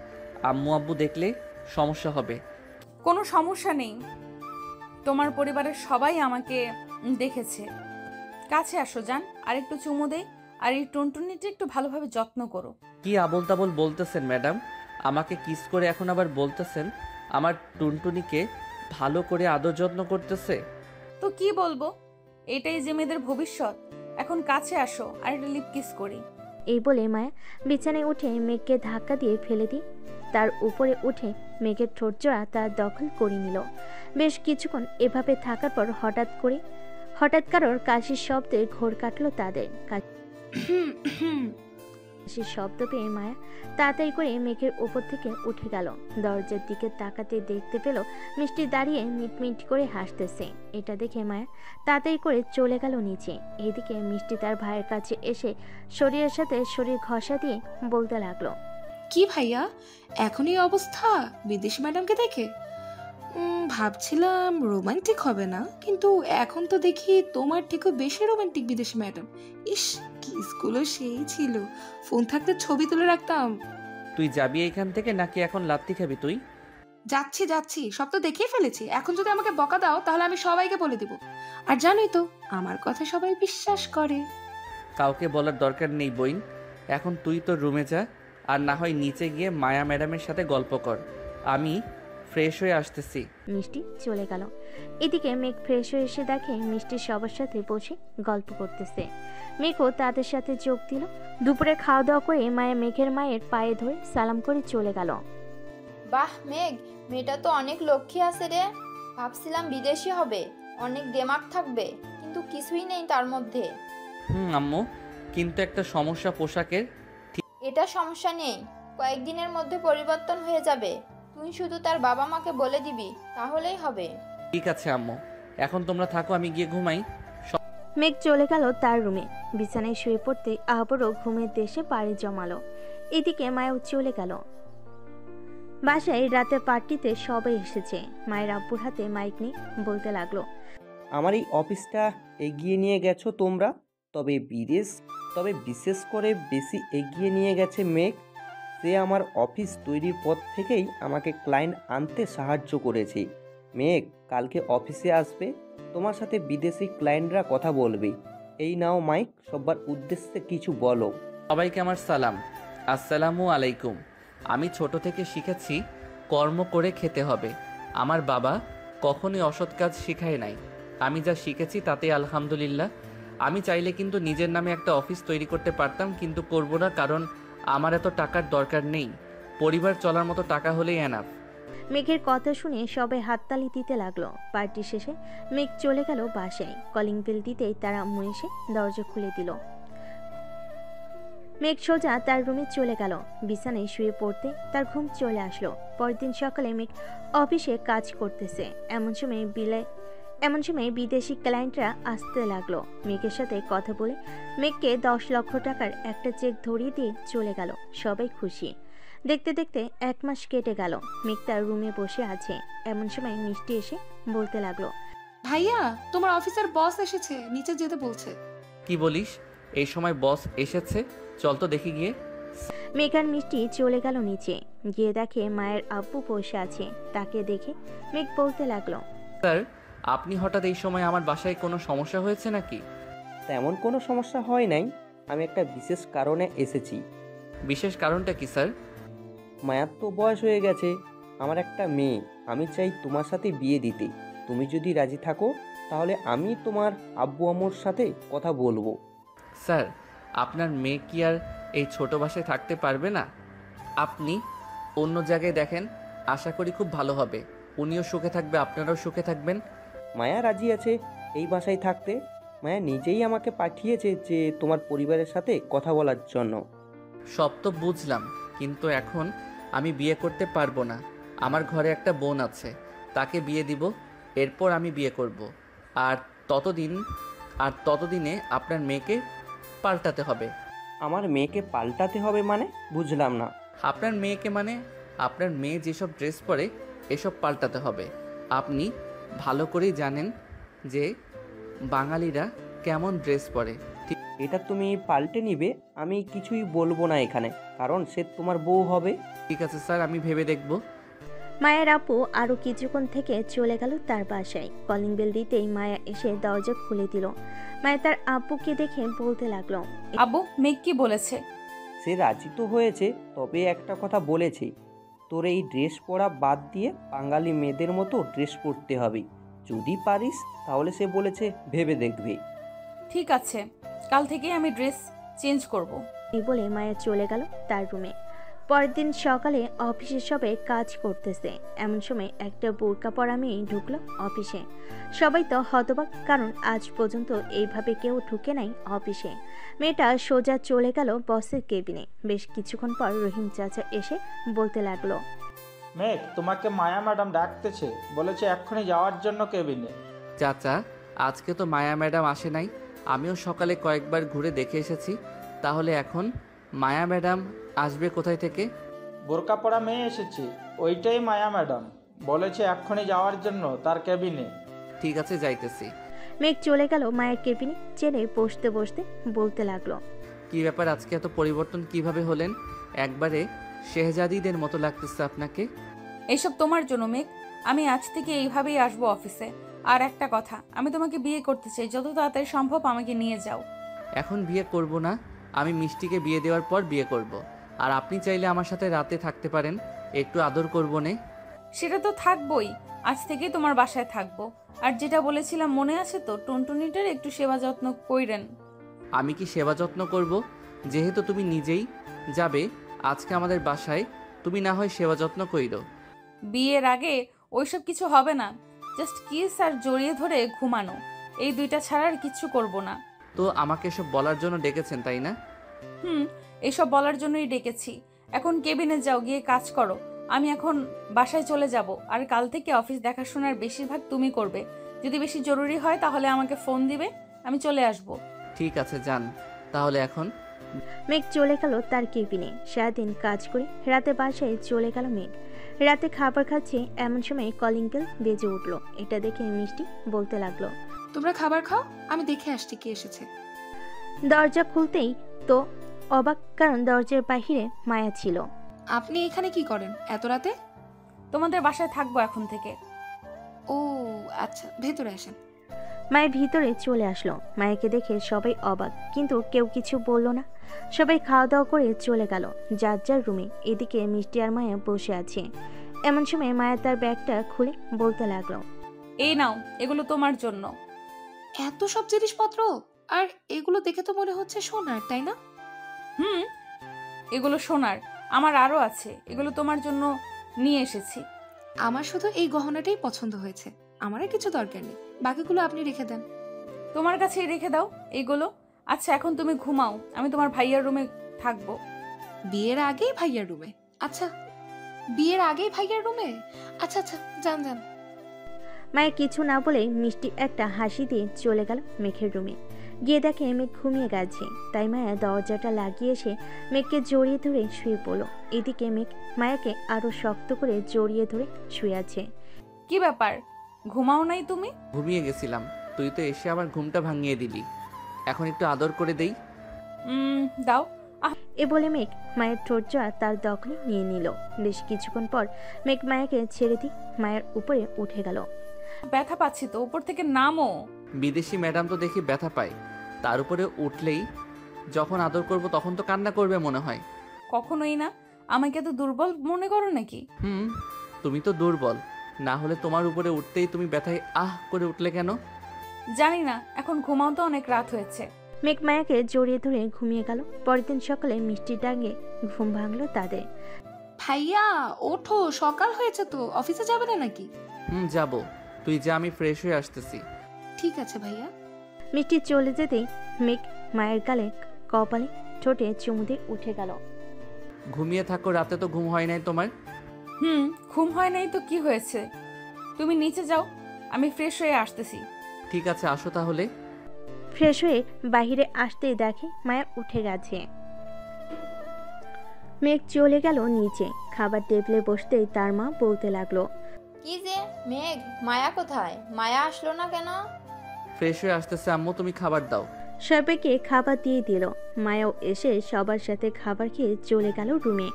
আম্মু আব্বু দেখলে সমস্যা হবে। কোনো সমস্যা নেই, তোমার পরিবারের সবাই আমাকে দেখেছে। কাছে আসো, যান, আর একটু চুমু দেই। আর এই টুনটুনিটা একটু ভালোভাবে যত্ন করো। কি আবোল তাবোল বলতেছেন ম্যাডাম? আমাকে কিস করে এখন আবার বলতেছেন আমার টুনটুনিকে ভালো করে আদর যত্ন করতেছে? তো কি বলবো, এটাই যে মেয়েদের ভবিষ্যৎ। এখন কাছে আসো, আর একটা লিপ কিস করি। এই বলে মায়া বিছানায় উঠে মেঘকে ধাক্কা দিয়ে ফেলে দিই। তার উপরে উঠে মেঘের ঠোঁটজোড়া তার দখল করে নিল। বেশ কিছুক্ষণ এভাবে থাকার পর হঠাৎ কারোর কাশির শব্দে ঘোর কাটলো তাদের। কাশির শব্দ পেয়ে মায়া তাড়াতাড়ি করে মেঘের উপর থেকে উঠে গেল। দরজার দিকে তাকাতে দেখতে পেল মিষ্টি দাঁড়িয়ে মিটমিট করে হাসতেছে। এটা দেখে মায়া তাড়াতাড়ি করে চলে গেল নিচে। এদিকে মিষ্টি তার ভাইয়ের কাছে এসে শরীরের সাথে শরীর ঘষা দিয়ে বলতে লাগলো, কি ভাইয়া, এখনই অবস্থা বিদেশি ম্যাডামকে দেখে? ভাবছিলাম রোমান্টিক হবে না, কিন্তু এখন তো দেখি তোমার থেকেও বেশি রোমান্টিক বিদেশি ম্যাডাম। ইস, কিসগুলো সেই ছিল, ফোন থাকতে ছবি তুলে রাখতাম। তুই যাবি এখান থেকে নাকি এখন লাত্তি খাবি তুই? যাচ্ছি, সব তো দেখেই ফেলেছি। এখন যদি আমাকে বকা দাও তাহলে আমি সবাইকে বলে দেব। আর জানোই তো আমার কথা সবাই বিশ্বাস করে। কাউকে বলার দরকার নেই বইন, এখন তুই তোর রুমে যা, আর না হয় নিচে গিয়ে মায়া ম্যাডামের সাথে গল্প কর। আমি ফ্রেশ হয়ে আসতেছি। মিষ্টি চলে গেল। এদিকে মেঘ ফ্রেশ হয়ে এসে দেখে মিষ্টি সবার সাথে বসে গল্প করতেছে। মেঘও তাদের সাথে যোগ দিল। দুপুরে খাওয়া দাওয়া করে মায়া মেঘের মায়ের পায়ে ধরে সালাম করে চলে গেল। বাহ মেঘ, মেয়েটা তো অনেক লক্ষ্মী আছে রে। ভাবছিলাম বিদেশি হবে, অনেক দেমাগ থাকবে, কিন্তু কিছুই নেই তার মধ্যে। আম্মু, কিন্তু একটা সমস্যা পোশাকের। এটা সমস্যা নেই, কয়েকদিনের মধ্যে পরিবর্তন হয়ে যাবে। তুই শুধু তার বাবা মাকে বলে দিবি, তাহলেই হবে। ঠিক আছে আম্মু, এখন তোমরা থাকো, আমি গিয়ে ঘুমাই। মেঘ চলে গেল তার রুমে। বিছানায় শুয়ে পড়তে আবারও ঘুমের দেশে পাড়ি জমালো। এদিকে মায়াও চলে গেল। বাসায় রাতে পার্টিতে সবাই এসেছে। মায়ের আব্বুর হাতে মাইক নিয়ে বলতে লাগলো, আমার এই অফিসটা এগিয়ে নিয়ে গেছো তোমরা, তবে বিশেষ করে বেশি এগিয়ে নিয়ে গেছে মেঘ। সে আমার অফিস তৈরির পর থেকেই আমাকে ক্লায়েন্ট আনতে সাহায্য করেছে। মেঘ কালকে অফিসে আসবে, তোমার সাথে বিদেশি ক্লায়েন্টরা কথা বলবে। এই নাও মাইক, সবার উদ্দেশ্যে কিছু বলো। সবাইকে আমার সালাম, আসসালামু আলাইকুম। আমি ছোট থেকে শিখেছি কর্ম করে খেতে হবে। আমার বাবা কখনোই অসৎ কাজ শিখায় নাই। আমি যা শিখেছি তাতে আলহামদুলিল্লাহ। আমি চাইলে কিন্তু নিজের নামে একটা অফিস তৈরি করতে পারতাম, কিন্তু করব না, কারণ আমার এত টাকার দরকার নেই। পরিবার চলার মতো টাকা হলেই এনাফ। মেঘের কথা শুনে সবাই হাততালি দিতে লাগলো। পার্টি শেষে মেঘ চলে গেল বাসায়। কলিং বেল দিতেই তার আম্মু এসে দরজা খুলে দিল। মেঘ সোজা তার রুমে চলে গেল। বিছানায় শুয়ে পড়তে তার ঘুম চলে আসলো। পরদিন সকালে মেঘ অফিসে কাজ করতেছে। এমন সময় বিদেশি ক্লায়েন্টরা আসতে লাগলো। মেঘের সাথে কথা বলে মেঘকে 10 লক্ষ টাকার একটা চেক ধরিয়ে দিয়ে চলে গেল। সবাই খুশি। দেখতে দেখতে 1 মাস কেটে গেল। মেঘ তার রুমে বসে আছে। এমন সময় মিষ্টি এসে বলতে লাগলো, ভাইয়া, তোমার অফিসের বস এসেছে, নিচে যেতে বলছে। কি বলিস? এই সময় বস এসেছে? চল তো দেখি গিয়ে। মেঘ আর মিষ্টি চলে গেল নিচে। গিয়ে দেখে মায়ের আব্বু বসে আছে। তাকে দেখে মেঘ বলতে লাগলো, স্যার, আপনি হঠাৎ এই সময় আমার বাসায় কোনো সমস্যা হয়েছে নাকি? তেমন কোনো সমস্যা হয় নাই, আমি একটা বিশেষ কারণে এসেছি। বিশেষ কারণটা কি স্যার? মায়ার তো বয়স হয়ে গেছে, আমার একটা মেয়ে, আমি চাই তোমার সাথে বিয়ে দিতে। তুমি যদি রাজি থাকো তাহলে আমি তোমার আব্বু আম্মুর সাথে কথা বলবো। স্যার, আপনার মেয়ে কি আর এই ছোট বাসায় থাকতে পারবে না? আপনি অন্য জায়গায় দেখেন, আশা করি খুব ভালো হবে। উনিও সুখে থাকবে, আপনারাও সুখে থাকবেন। মায়া রাজি আছে এই বাসায় থাকতে। মায়া নিজেই আমাকে পাঠিয়েছে যে তোমার পরিবারের সাথে কথা বলার জন্য। সব তো বুঝলাম, কিন্তু এখন আমি বিয়ে করতে পারবো না। আমার ঘরে একটা বোন আছে, তাকে বিয়ে দিব, এরপর আমি বিয়ে করব। আর ততদিনে আপনার মেয়েকে পাল্টাতে হবে। আমার মেয়েকে পাল্টাতে হবে মানে? বুঝলাম না। আপনার মেয়েকে মানে আপনার মেয়ে যেসব ড্রেস পরে এসব পাল্টাতে হবে। আপনি ভালো করেই জানেন যে বাঙালিরা কেমন ড্রেস পরে। এটা তুমি পাল্টে নিবে, আমি কিছুই বলবো না এখানে, কারণ সে তোমার বউ হবে। ঠিক আছে স্যার, আমি ভেবে দেখব। মায়ের আপু আরো কিছুক্ষণ থেকে চলে গেল তার বাসায়। কলিং বেল দিতেই মায়া এসে দরজা খুলে দিল। মায়া তার আব্বুকে দেখে বলতে লাগলো, আব্বু, মেঘ কি বলেছে? সে রাজি তো হয়েছে, তবে একটা কথা বলেছে, তোর এই ড্রেস পরা বাদ দিয়ে বাঙালি মেয়েদের মতো ড্রেস পরতে হবে। যদি পারিস তাহলে সে বলেছে ভেবে দেখবে। ঠিক আছে, কাল থেকেই আমি ড্রেস চেঞ্জ করব। এই বলে মায়া চলে গেল তার রুমে। পরের দিন সকালে অফিসে সবাই কাজ করতেছে। এমন সময় একটা বোরকা পরা মেয়ে ঢুকলো অফিসে। সবাই তো হতবাক, কারণ আজ পর্যন্ত এইভাবে কেউ ঢুকে নাই অফিসে। মেয়েটা সোজা চলে গেল বসের কেবিনে। বেশ কিছুক্ষণ পর রহিম চাচা এসে বলতে লাগলো, মেঘ, তোমাকে মায়া ম্যাডাম ডাকতেছে, বলেছে এক্ষুনি যাওয়ার জন্য কেবিনে। চাচা, আজকে তো মায়া ম্যাডাম আসে নাই। আমিও সকালে কয়েকবার ঘুরে দেখে এসেছি। তাহলে এখন মায়া ম্যাডাম আসবে কোথায় থেকে? বোরকা পরা মেয়ে এসেছে, ওইটাই মায়া ম্যাডাম। বলেছে এক্ষুনি যাওয়ার জন্য তার কেবিনে। ঠিক আছে, যাইতেছি। মেঘ চলে গেল মায়ের কেবিনে। চেনে বসতে বসতে বলতে লাগলো, কি ব্যাপার, আজকে এত পরিবর্তন কিভাবে হলেন? একবারে শেহজাদিদের মতো লাগতেছে আপনাকে। এইসব তোমার জন্য মেঘ, আমি আজ থেকে এইভাবেই আসবো অফিসে। আর একটা কথা, আমি তোমাকে বিয়ে করতে চাই, যত তাড়াতাড়ি সম্ভব আমাকে নিয়ে যাও। এখন বিয়ে করব না, আমি মিষ্টিকে বিয়ে দেওয়ার পর বিয়ে করব। আর আপনি চাইলে আমার সাথে রাতে থাকতে পারেন, একটু আদর করব নে। সেটা তো থাকবই, আজ থেকেই তোমার বাসায় থাকবো। আর যেটা বলেছিলাম মনে আছে তো, টুনটুনিটার একটু সেবা যত্ন কইরেন। আমি কি সেবা যত্ন করব? যেহেতু তুমি নিজেই যাবে আজকে আমাদের বাসায়, তুমি না হয় সেবা যত্ন কইরো। বিয়ের আগে ওইসব কিছু হবে না, জাস্ট কিস আর জড়িয়ে ধরে ঘুমানো, এই দুইটা ছাড়া আর কিচ্ছু করব না। তো আমাকে এসব বলার জন্য ডেকেছেন তাই না? এইসব বলার জন্যই ডেকেছি। এখন কেবিনে যাও, গিয়ে কাজ করো। আমি এখন বাসায় চলে যাব, আর কাল থেকে অফিস দেখাশোনার বেশিরভাগ তুমি করবে। যদি বেশি জরুরি হয় তাহলে আমাকে ফোন দিবে, আমি চলে আসব। ঠিক আছে যান তাহলে এখন। মেঘ চলে গেল তার কেবিনে। সারাদিন কাজ করে রাতে বাসায় চলে গেল মেঘ। রাতে খাবার খাচ্ছে এমন সময় কলিং বেল বেজে উঠলো। এটা দেখে মিষ্টি বলতে লাগলো, তোমরা খাবার খাও, আমি দেখে আসছি কে এসেছে। দরজা খুলতেই তো অবাক, কারণ দরজার বাহিরে মায়া ছিল। আপনি এখানে কি করেন এত রাতে? তোমাদের বাসায় থাকবো এখন থেকে। ও আচ্ছা, ভেতরে আসেন। মায়ের ভিতরে চলে আসলো। মায়াকে দেখে সবাই অবাক, কিন্তু কেউ কিছু বলল না। সবাই খাওয়া দাওয়া করে চলে গেল যার যার রুমে। এদিকে মিষ্টি আর মায়া বসে আছে। এমন সময় মায়া তার ব্যাগটা খুলে বলতে লাগলো, এই নাও, এগুলো তোমার জন্য। এত সব জিনিসপত্র, আর এগুলো দেখে তো মনে হচ্ছে সোনার, তাই না? এগুলো সোনার, আমার আরো আছে, এগুলো তোমার জন্য নিয়ে এসেছি। আমার শুধু এই গহনাটাই পছন্দ হয়েছে, আমার আর কিছু দরকার নেই, বাকিগুলো আপনি রেখে দেন। তোমার কাছেই রেখে দাও এইগুলো। আচ্ছা এখন তুমি ঘুমাও, আমি তোমার ভাইয়ার রুমে থাকবো। বিয়ের আগেই ভাইয়ার রুমে? আচ্ছা, বিয়ের আগেই ভাইয়ার রুমে? আচ্ছা আচ্ছা, যান যান। মায়া কিছু না বলে মিষ্টি একটা হাসি দিয়ে চলে গেল মেঘের রুমে। গিয়ে দেখে মেঘ ঘুমিয়ে গেছে। তাই মায়া দরজাটা লাগিয়ে এসে মেঘকে জড়িয়ে ধরে শুয়ে পড়ল। এদিকে মেঘ মায়াকে আরো শক্ত করে জড়িয়ে ধরে শুয়ে আছে। কি ব্যাপার, ঘুমাও নাই তুমি? ঘুমিয়ে গেছিলাম, তুই তো এসে আমার ঘুমটা ভাঙিয়ে দিলি। এখন একটু আদর করে দেই। দাও। এ বলে মেঘ মায়ের ঠোঁটজোড়া তার দখলে নিয়ে নিল। বেশ কিছুক্ষণ পর মেঘ মায়াকে ছেড়ে দিয়ে মায়ের উপরে উঠে গেল। ব্যথা পাচ্ছি তো, উপর থেকে নামো। বিদেশি ম্যাডাম তো দেখি ব্যথা পায়, তার উপরে উঠলেই যখন আদর করব তখন তো কান্না করবে মনে হয়। কখনোই না, আমাকে তো দুর্বল মনে করো নাকি? তুমি তো দুর্বল, না হলে তোমার উপরে উঠতেই তুমি ব্যথায় আহ করে উঠলে কেন? জানি না, এখন ঘুমাও তো, অনেক রাত হয়েছে। মেঘ মায়াকে জড়িয়ে ধরে ঘুমিয়ে গেল। পরের দিন সকালে মিষ্টির ডাকে ঘুম ভাঙলো তাদের। ভাইয়া ওঠো, সকাল হয়েছে তো, অফিসে যাবে না নাকি? যাব, তুই যা, আমি ফ্রেশ হয়ে আসতেছি। ঠিক আছে ভাইয়া। মিষ্টি চলে যেতেই মেঘ মায়ের গালে কপালে ঠোঁটে চুমু দিয়ে উঠে গেল। ঘুমিয়ে থাকো, রাতে তো ঘুম হয় নাই তোমার? ঘুম হয় নাই তো কি হয়েছে, তুমি নিচে যাও, আমি ফ্রেশ হয়ে আসতেছি। ঠিক আছে আসো তাহলে। ফ্রেশ হয়ে বাহিরে আসতেই দেখে মায়া উঠে গেছে। মেঘ চলে গেল নিচে। খাবার টেবিলে বসতেই তার মা বলতে লাগলো, কি যে মেঘ, মায়া কোথায়? মায়া আসলো না কেন? ফ্রেশ হয়ে আসতেছে আম্মু, তুমি খাবার দাও। সবাইকে খাবার দিয়ে দিল। মায়াও এসে সবার সাথে খাবার খেয়ে চলে গেল রুমে।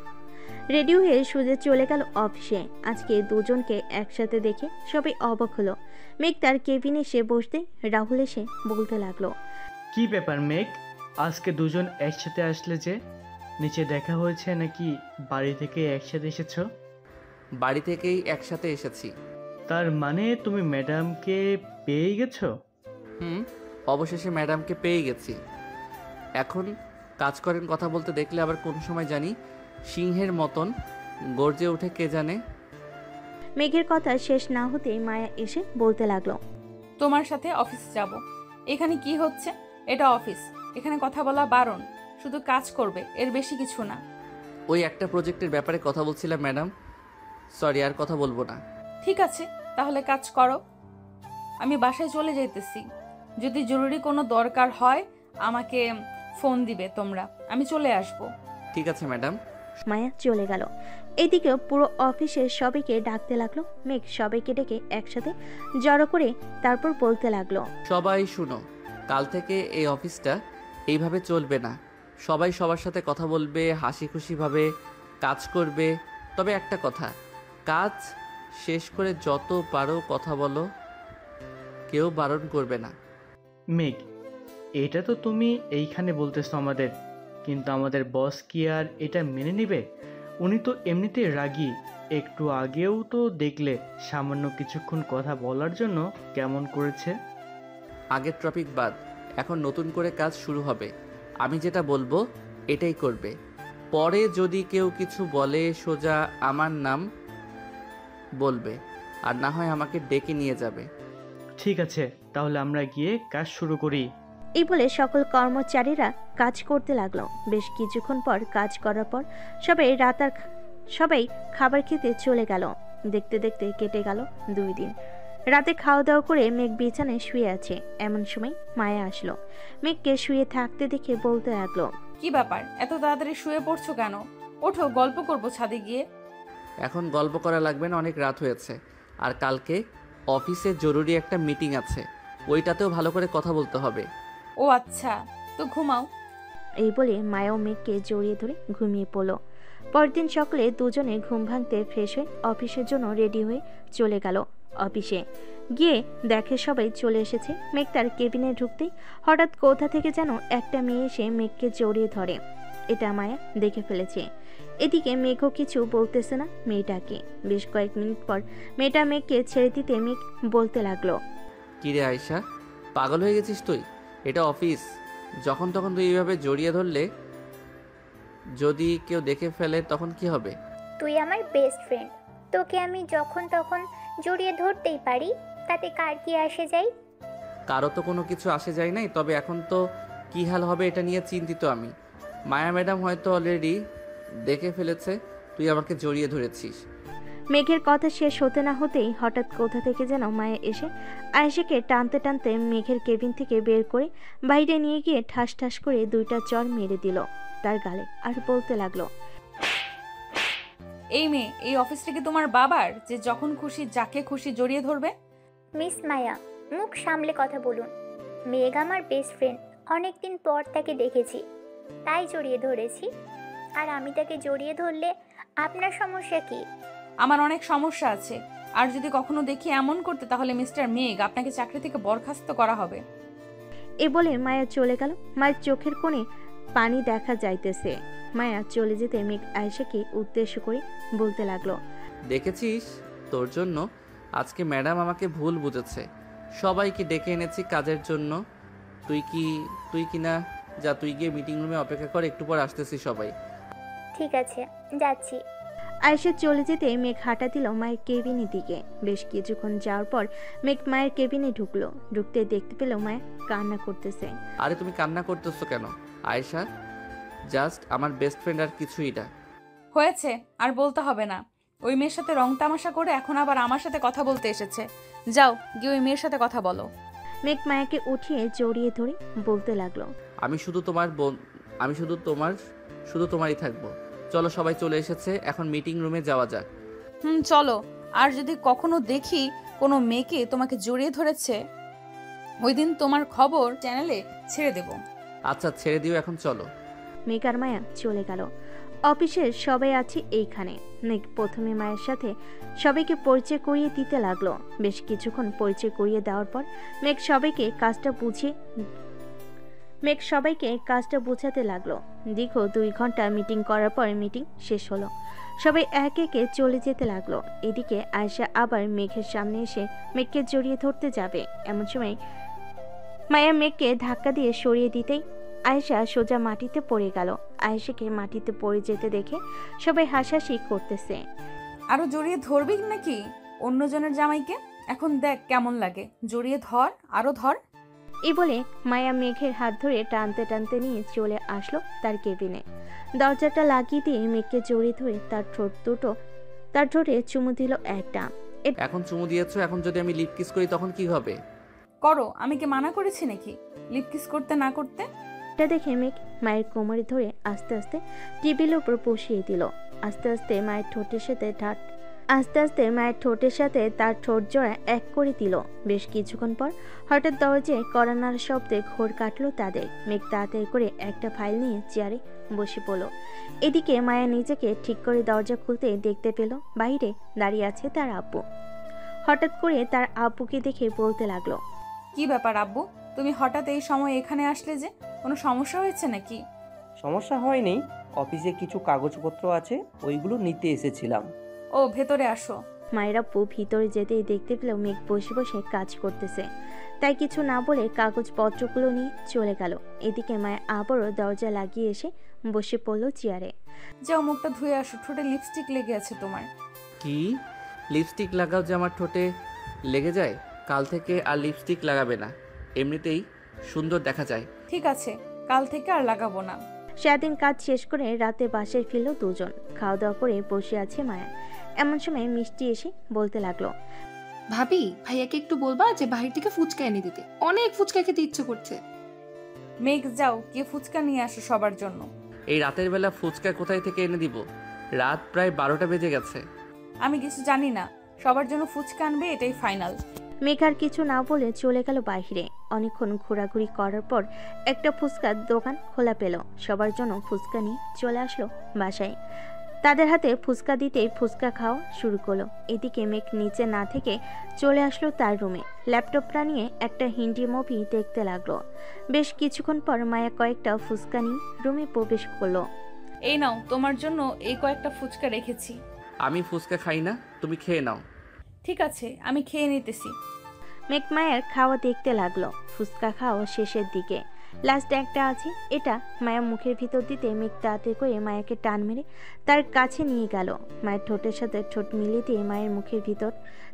রেডি হয়ে সোজা চলে গেল অফিসে। আজকে দুজনকে একসাথে দেখে সবাই অবাক হলো। মেঘ তার কেবিনে এসে বসতে রাহুল এসে বলতে লাগলো, কি ব্যাপার মেঘ, আজকে দুজন একসাথে আসলে যে? নিচে দেখা হয়েছে নাকি বাড়ি থেকে একসাথে এসেছো? বাড়ি থেকেই একসাথে এসেছি। তার মানে তুমি ম্যাডামকে পেয়ে গেছো? অবশেষে ম্যাডামকে পেয়ে গেছি। এখন কাজ করেন, কথা বলতে দেখলে আবার কোন সময় জানি সিংহের মতন গর্জে ওঠে কে জানে। মেঘের কথা শেষ না হতেই মায়া এসে বলতে লাগলো, তোমার সাথে অফিসে যাব। এখানে কি হচ্ছে? এটা অফিস, এখানে কথা বলা বারণ, শুধু কাজ করবে, এর বেশি কিছু না। ওই একটা প্রজেক্টের ব্যাপারে কথা বলছিলাম ম্যাডাম, সরি আর কথা বলবো না। ঠিক আছে, তাহলে কাজ করো, আমি বাসায় চলে যাইতেছি। যদি জরুরি কোনো দরকার হয় আমাকে ফোন দিবে তোমরা, আমি চলে আসব। ঠিক আছে ম্যাডাম। মায়া চলে গেল। এইদিকে পুরো অফিসের সবাইকে ডাকতে লাগলো। মেঘ সবাইকে ডেকে একসাথে জড়ো করে তারপর বলতে লাগলো, সবাই শুনো, কাল থেকে এই অফিসটা এইভাবে চলবে না। সবাই সবার সাথে কথা বলবে, হাসি খুশিভাবে কাজ করবে। তবে একটা কথা, কাজ শেষ করে যত পারো কথা বলো, কেউ বারণ করবে না। মেঘ, এটা তো তুমি এইখানে বলতেছো আমাদের, কিন্তু আমাদের বস কি আর এটা মেনে নেবে? উনি তো এমনিতেই রাগী, একটু আগেও তো দেখলে সামান্য কিছুক্ষণ কথা বলার জন্য কেমন করেছে। আগের টপিক বাদ, এখন নতুন করে কাজ শুরু হবে। আমি যেটা বলবো এটাই করবে। পরে যদি কেউ কিছু বলে সোজা আমার নাম বলবে, আর না হয় আমাকে ডেকে নিয়ে যাবে। ঠিক আছে, তাহলে আমরা গিয়ে কাজ শুরু করি। এই বলে সকল কর্মচারীরা কাজ করতে লাগলো। বেশ কিছুক্ষণ পর কাজ করার পর সবাই খাবার খেতে চলে গেল। দেখতে দেখতে কেটে গেল 2 দিন। রাতে খাওয়া দাওয়া করে মেঘ বিছানায় শুয়ে আছে। এমন সময় মায়া আসলো। মেঘকে শুয়ে থাকতে দেখে বলতে লাগলো, কি ব্যাপার, এত তাড়াতাড়ি শুয়ে পড়ছো কেন? ওঠো, গল্প করবো ছাদে গিয়ে। এখন গল্প করা লাগবে না, অনেক রাত হয়েছে। আর কালকে অফিসে জরুরি একটা মিটিং আছে, ওইটাতেও ভালো করে কথা বলতে হবে। ও আচ্ছা, তো ঘুমাও। এই বলে মায়া ও মেঘকে জড়িয়ে ধরে ঘুমিয়ে পড়ল। পরদিন সকালে দুজনে ঘুম ভাঙতে ফ্রেশ হয়ে অফিসের জন্য রেডি হয়ে চলে গেল। অফিসে গিয়ে দেখে সবাই চলে এসেছে। মেঘ তার কেবিনে ঢুকতেই হঠাৎ কোথা থেকে যেন একটা মেয়ে এসে মেঘকে জড়িয়ে ধরে। এটা মায়া দেখে ফেলেছে। এদিকে মেঘও কিছু বলতেছে না মেয়েটাকে। বেশ কয়েক মিনিট পর মেয়েটা মেঘকে ছেড়ে দিতে মেঘ বলতে লাগলো, কিরে আয়শা, পাগল হয়ে গেছিস তুই? এটা অফিস, যখন তখন তুই এইভাবে জড়িয়ে ধরলে যদি কেউ দেখে ফেলে তখন কি হবে? তুই আমার বেস্ট ফ্রেন্ড, তোকে আমি যখন তখন জড়িয়ে ধরতেই পারি, তাতে কার কি আসে যায়? কারো তো কোনো কিছু আসে যায় নাই, তবে এখন তো কী হাল হবে এটা নিয়ে চিন্তিত আমি। মায়া ম্যাডাম হয়তো অলরেডি দেখে ফেলেছে তুই আমাকে জড়িয়ে ধরেছিস। মেঘের কথা শেষ হতে না হতেই হঠাৎ কোথা থেকে যেন মায়া এসে আয়েশাকে টানতে টানতে মেঘের কেবিন থেকে বের করে বাইরে নিয়ে গিয়ে ঠাস ঠাস করে 2টা চড় মেরে দিল তার গালে। আর বলতে লাগলো, এই মেয়ে, এই অফিসটা কি তোমার বাবার যে যখন খুশি যাকে খুশি জড়িয়ে ধরবে? মিস মায়া, মুখ সামলে কথা বলুন। মেঘ আমার বেস্ট ফ্রেন্ড, অনেকদিন পর তাকে দেখেছি, তাই জড়িয়ে ধরেছি। আর আমি তাকে জড়িয়ে ধরলে আপনার সমস্যা কি? আমার অনেক সমস্যা আছে, আর যদি কখনো দেখি এমন করতে তাহলে মিস্টার মেঘ আপনাকে চাকরি থেকে বরখাস্ত করা হবে। এ বলে মায়া চলে গেল। মায়ের চোখের কোণে পানি দেখা যাইতেছে। মায়া চলে যেতে মেঘ আয়েশাকে উদ্দেশ্য করে বলতে লাগলো, দেখেছিস, তোর জন্য আজকে ম্যাডাম আমাকে ভুল বুঝেছে। সবাইকে ডেকে এনেছি কাজের জন্য। তুই কি না যা, তুই গিয়ে মিটিং রুমে অপেক্ষা কর, একটু পর আসতেছি সবাই। ঠিক আছে, যাচ্ছি। আয়েশা চলে যেতে মেঘ হাঁটা দিল মায়ের কেবিনের দিকে। বেশ কিছুক্ষণ যাওয়ার পর মেঘ মায়ের কেবিনে ঢুকলো। ঢুকতে দেখতে পেল মায়া কান্না করতেছে। আরে তুমি কান্না করতেছো কেন আয়েশা? জাস্ট আমার বেস্ট ফ্রেন্ড, আর কিছুই না। হয়েছে, আর বলতে হবে না। ওই মেয়ের সাথে রং তামাশা করে এখন আবার আমার সাথে কথা বলতে এসেছে। যাও গিয়ে ওই মেয়ের সাথে কথা বলো। মেঘ মায়াকে উঠিয়ে জড়িয়ে ধরে বলতে লাগলো, আমি শুধু তোমার বোন, আমি শুধু তোমারই থাকবো। চলো, সবাই চলে এসেছে, এখন মিটিং রুমে যাওয়া যাক। চলো। আর যদি কখনো দেখি কোনো মেয়েকে তোমাকে জড়িয়ে ধরেছে, ওই দিন তোমার খবর চ্যানেলে ছেড়ে দেব। আচ্ছা, ছেড়ে দিও, এখন চলো। মেঘ আর মায়া চলে গেল। অফিসের সবাই আছে এইখানে। মেঘ প্রথমে মায়ের সাথে সবাইকে পরিচয় করিয়ে দিতে লাগলো। বেশ কিছুক্ষণ পরিচয় করিয়ে দেওয়ার পর মেঘ সবাইকে কাজটা বোঝাতে লাগলো। দীর্ঘ 2 ঘন্টা মিটিং করার পর মিটিং শেষ হলো। সবাই এক একে চলে যেতে লাগলো। এদিকে আয়েশা আবার মেঘের সামনে এসে মেঘকে জড়িয়ে ধরতে যাবে। এমন সময় মায়া মেঘকে ধাক্কা দিয়ে সরিয়ে দিতেই আয়েশা সোজা মাটিতে পড়ে গেল। আয়েশাকে মাটিতে পড়ে যেতে দেখে সবাই হাসাহাসি করতেছে। আরো জড়িয়ে ধরবি নাকি অন্যজনের জামাইকে? এখন দেখ কেমন লাগে, জড়িয়ে ধর, আরো ধর। এই বলে মায়া মেঘের হাত ধরে টানতে টানতে নিয়ে চলে আসলো তার কেবিনে। দরজাটা লাগিয়ে দিয়ে মেঘকে জড়িয়ে ধরে তার ঠোঁটে চুমু দিল একটা। এখন চুমু দিয়েছো, এখন যদি আমি লিপ কিস করি তখন কি হবে? করো, আমি কি মানা করেছি নাকি লিপ কিস করতে না করতে? এটা দেখে মেঘ মায়ের কোমরে ধরে আস্তে আস্তে টেবিলের উপর বসিয়ে দিল। আস্তে আস্তে মায়ের ঠোঁটের সাথে তার ঠোঁট জোড়া এক করে দিল। বেশ কিছুক্ষণ পর হঠাৎ দরজায় কড়া নাড়ার শব্দে ঘোর কাটলো তাদের। মেঘ তাড়াতাড়ি করে একটা ফাইল নিয়ে চেয়ারে বসে পড়ল। এদিকে মায়া নিজেকে ঠিক করে দরজা খুলতে দেখতে পেল বাইরে দাঁড়িয়ে আছে তার আব্বু। হঠাৎ করে তার আব্বুকে দেখে বলতে লাগলো, কি ব্যাপার আব্বু, তুমি হঠাৎ এই সময় এখানে আসলে যে? কোনো সমস্যা হয়েছে নাকি? সমস্যা হয়নি, অফিসে কিছু কাগজপত্র আছে, ওইগুলো নিতে এসেছিলাম। ও ভেতরে আসো। মায়ের আব্বু ভিতরে যেতেই দেখতে পেল মেঘ বসে বসে কাজ করতেছে, তাই কিছু না বলে কাগজপত্রগুলো নিয়ে চলে গেল। এদিকে মায়া আবারও দরজা লাগিয়ে এসে বসে পড়ল চেয়ারে। যাও মুখটা ধুয়ে আসো, ঠোঁটে লিপস্টিক লেগে আছে তোমার। কি লিপস্টিক লাগাও যে আমার ঠোঁটে লেগে যায়? কাল থেকে আর লিপস্টিক লাগাবে না, এমনিতেই সুন্দর দেখা যায়। ঠিক আছে, কাল থেকে আর লাগাবো না। সেদিন কাজ শেষ করে রাতে বাসায় ফিরল দুজন। খাওয়া দাওয়া করে বসে আছে মায়া। এমন সময় মিষ্টি এসে বলতে লাগলো, ভাবি ভাইয়াকে একটু বলবা যে বাহির থেকে ফুচকা এনে দিতে, অনেক ফুচকা খেতে ইচ্ছে করছে। মেঘ যাও গিয়ে ফুচকা নিয়ে আসো সবার জন্য। এই রাতের বেলা ফুচকা কোথায় থেকে এনে দিব? রাত প্রায় 12টা বেজে গেছে। আমি কিছু জানি না, সবার জন্য ফুচকা আনবে, এটাই ফাইনাল। মেঘ আর কিছু না বলে চলে গেল বাইরে। অনেকক্ষণ ঘোরাঘুরি করার পর একটা ফুচকার দোকান খোলা পেল। সবার জন্য ফুচকা নিয়ে চলে আসলো বাসায়। তাদের হাতে ফুচকা দিতেই ফুচকা খাওয়া শুরু করলো। এদিকে মেঘ নিচে না থেকে চলে আসলো তার রুমে। ল্যাপটপটা নিয়ে একটা হিন্দি মুভি দেখতে লাগলো। বেশ কিছুক্ষণ পর মায়া কয়েকটা ফুচকা নিয়ে রুমে প্রবেশ করলো। এই নাও তোমার জন্য এই কয়েকটা ফুচকা রেখেছি। আমি ফুচকা খাই না, তুমি খেয়ে নাও। ঠিক আছে, আমি খেয়ে নিতেছি। মেঘ মায়ের খাওয়া দেখতে লাগলো। ফুচকা খাওয়া শেষের দিকে, লাস্ট একটা আছে, এটা মায়া মুখের ভিতর দিতে মেঘ তাড়াতাড়ি করে মায়াকে টান মেরে তার কাছে নিয়ে গেল। মায়ের ঠোঁটের সাথে ঠোঁট মিলিয়ে দিয়ে মায়ের মুখের ভিতর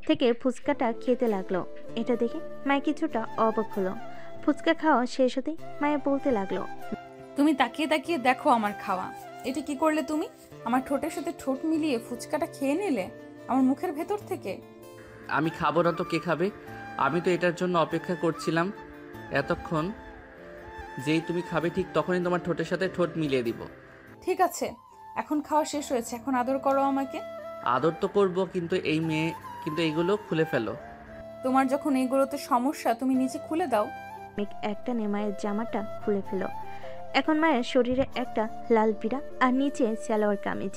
থেকে ফুচকাটা খেতে লাগলো। এটা দেখে মায়া কিছুটা অবাক হলো। ফুচকা খাওয়া শেষ হতেই মায়া বলতে লাগলো, তুমি তাকিয়ে তাকিয়ে দেখো আমার খাওয়া। এটা কি করলে তুমি? আমার ঠোঁটের সাথে ঠোঁট মিলিয়ে ফুচকাটা খেয়ে নিলে আমার মুখের ভেতর থেকে। আমি খাবো না তো কে খাবে? আমি তো এটার জন্য অপেক্ষা করছিলাম এতক্ষণ। যেই তুমি খাবে ঠিক তখনই তোমার ঠোঁটের সাথে ঠোঁট মিলিয়ে দিব। ঠিক আছে, এখন খাওয়া শেষ হয়েছে, এখন আদর করো আমাকে। আদর তো করবো, কিন্তু এইগুলো খুলে ফেলো। তোমার যখন এইগুলোতে সমস্যা তুমি নিচে খুলে দাও। মেঘ একটা নে মায়ের জামাটা খুলে ফেল। এখন মায়ের শরীরে একটা লাল পিড়া আর নিচে সালোয়ার কামিজ।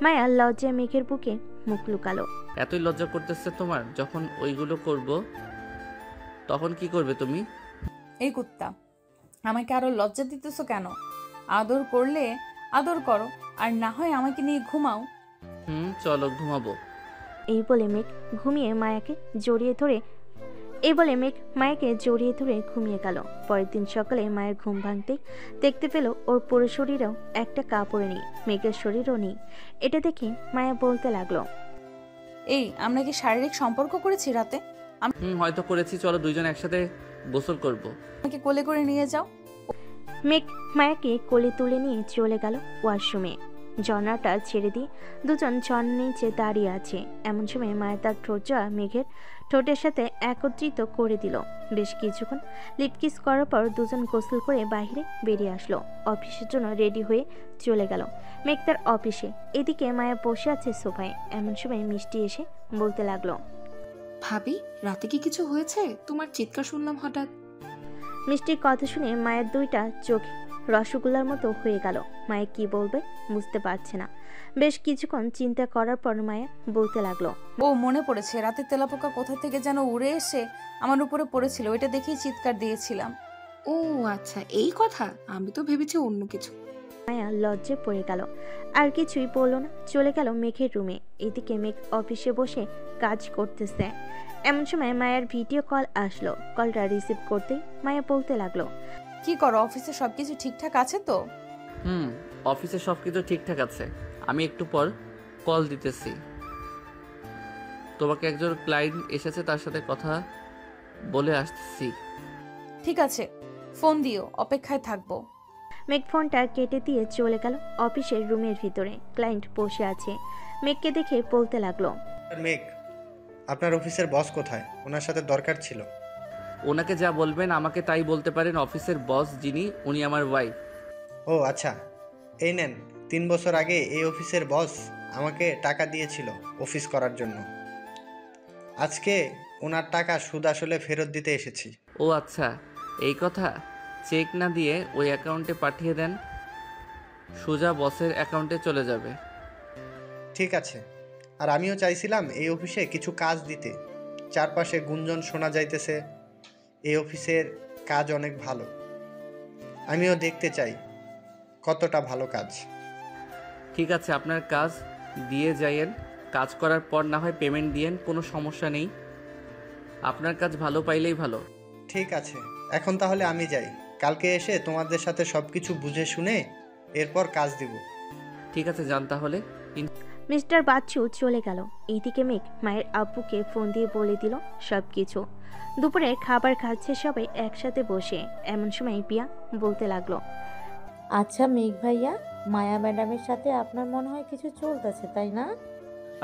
মায়া লজ্জায় মেঘের বুকে মুখ লুকালো। এতই লজ্জা করতেছে তোমার? যখন ওইগুলো করব তখন কি করবে তুমি? এই কুত্তা, আমাকে আরো লজ্জা দিতেছো কেন? আদর করলে আদর করো, আর না হয় আমাকে নিয়ে ঘুমাও। চলো ঘুমাবো। এই বলে মেঘ মায়াকে জড়িয়ে ধরে ঘুমিয়ে গেল। পরের দিন সকালে মায়ের ঘুম ভাঙতেই দেখতে পেল ওর পুরো শরীরেও একটা কাপড়ে নেই, মেঘের শরীরও নেই। এটা দেখে মায়া বলতে লাগলো, এই আমরা কি শারীরিক সম্পর্ক করেছি রাতে? হয়তো করেছি, চলো দুইজন একসাথে গোসল করব। আমাকে কোলে করে নিয়ে যাও। মেঘ মায়াকে কোলে তুলে নিয়ে চলে গেল ওয়াশরুমে। ঝর্ণাটা ছেড়ে দিয়ে দুজন ঝর্ণার নিচে দাঁড়িয়ে আছে। এমন সময় মায়া তার ঠোঁটজোড়া মেঘের ঠোঁটের সাথে একত্রিত করে দিল। বেশ কিছুক্ষণ লিপকিস করার পর দুজন গোসল করে বাইরে বেরিয়ে আসলো। অফিসের জন্য রেডি হয়ে চলে গেল মেঘ তার অফিসে। এদিকে মায়া বসে আছে সোফায়। এমন সময় মিষ্টি এসে বলতে লাগলো, ভাবি রাতে কি কিছু হয়েছে? তোমার চিৎকার শুনলাম হঠাৎ। মিষ্টির কথা শুনে মায়ের দুইটা চোখ রসগোল্লার মতো হয়ে গেল। মায়া কি বলবে বুঝতে পারছে না। বেশ কিছুক্ষণ চিন্তা করার পর মায়া বলতে লাগলো, ও মনে পড়েছে, রাতে তেলাপোকা কোথা থেকে যেন উড়ে এসে আমার উপরে পড়েছিল, ওইটা দেখেই চিৎকার দিয়েছিলাম। ও আচ্ছা, এই কথা, আমি তো ভেবেছি অন্য কিছু। মায়া লজ্জে পড়ে গেল, আর কিছুই বলল না। চলে গেল মেঘের রুমে। এদিকে মেঘ অফিসে বসে কাজ করতেছে। এমন সময় মায়ের ভিডিও কল আসলো। কলটা রিসিভ করতেই মায়া বলতে লাগলো, কি করো? অফিসে সবকিছু ঠিকঠাক আছে তো? অফিসে সবকিছু ঠিকঠাক আছে। আমি একটু পর কল দিতেছি। তোমাকে একজন ক্লায়েন্ট এসেছে, তার সাথে কথা বলে আসতেছি। ঠিক আছে, ফোন দিও, অপেক্ষায় থাকবো। মেঘ ফোনটা কেটে দিয়ে চলে গেল অফিসের রুমের ভিতরে। ক্লায়েন্ট বসে আছে। মেঘকে দেখে বলতে লাগলো, মেঘ, আপনার অফিসের বস কোথায়? ওনার সাথে দরকার ছিল। ওনাকে যা বলবেন আমাকে তাই বলতে পারেন। অফিসের বস যিনি, উনি আমার ওয়াইফ। ও আচ্ছা, এই নেন, 3 বছর আগে এই অফিসের বস আমাকে টাকা দিয়েছিল অফিস করার জন্য। আজকে ওনার টাকা সুদ আসলে ফেরত দিতে এসেছি। ও আচ্ছা, এই কথা। চেক না দিয়ে ওই অ্যাকাউন্টে পাঠিয়ে দেন, সোজা বসের অ্যাকাউন্টে চলে যাবে। ঠিক আছে। আর আমিও চাইছিলাম এই অফিসে কিছু কাজ দিতে। চারপাশে গুঞ্জন শোনা যাইতেছে এই অফিসের কাজ অনেক ভালো। আমিও দেখতে চাই কতটা ভালো কাজ। ঠিক আছে, আপনার কাজ দিয়ে যাইয়েন, কাজ করার পর না হয় পেমেন্ট দিয়েন, কোনো সমস্যা নেই। আপনার কাজ ভালো পাইলেই ভালো। ঠিক আছে, এখন তাহলে আমি যাই। কালকে এসে তোমাদের সাথে সব কিছু বুঝে শুনে এরপর কাজ দিব। ঠিক আছে, যান তাহলে। মিস্টার বাচ্চু চলে গেল। এইদিকে মেঘ মায়ের আব্বুকে ফোন দিয়ে বলে দিল সব কিছু। দুপুরে খাবার খাচ্ছে সবাই একসাথে বসে। এমন সময় পিয়া বলতে লাগলো, আচ্ছা মেঘ ভাইয়া, মায়া ম্যাডামের সাথে আপনার মনে হয় কিছু চলতেছে তাই না?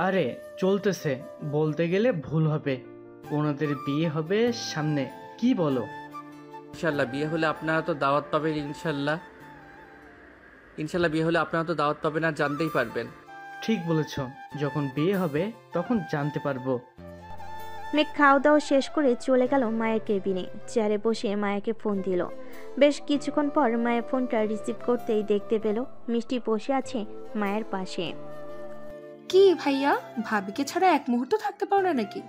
আরে চলতেছে বলতে গেলে ভুল হবে, ওনাদের বিয়ে হবে সামনে, কি বলো? ইনশাল্লাহ বিয়ে হলে আপনারা তো দাওয়াত পাবেন। ইনশাল্লাহ বিয়ে হলে আপনারা তো দাওয়াত পাবেন আর জানতেই পারবেন। ঠিক বলেছ, যখন বিয়ে হবে তখন জানতে পারবো। মেঘ খাওয়া দাওয়া শেষ করে চলে গেল মায়ের কেবিনে। চেয়ারে বসে মায়াকে ফোন দিল। বেশ কিছুক্ষণ পর মায়ের ফোনটা রিসিভ করতেই দেখতে পেল মিষ্টি বসে আছে মায়ের পাশে। কি ভাইয়া, ভাবিকে ছাড়া এক মুহূর্ত থাকতে পারো না নাকি?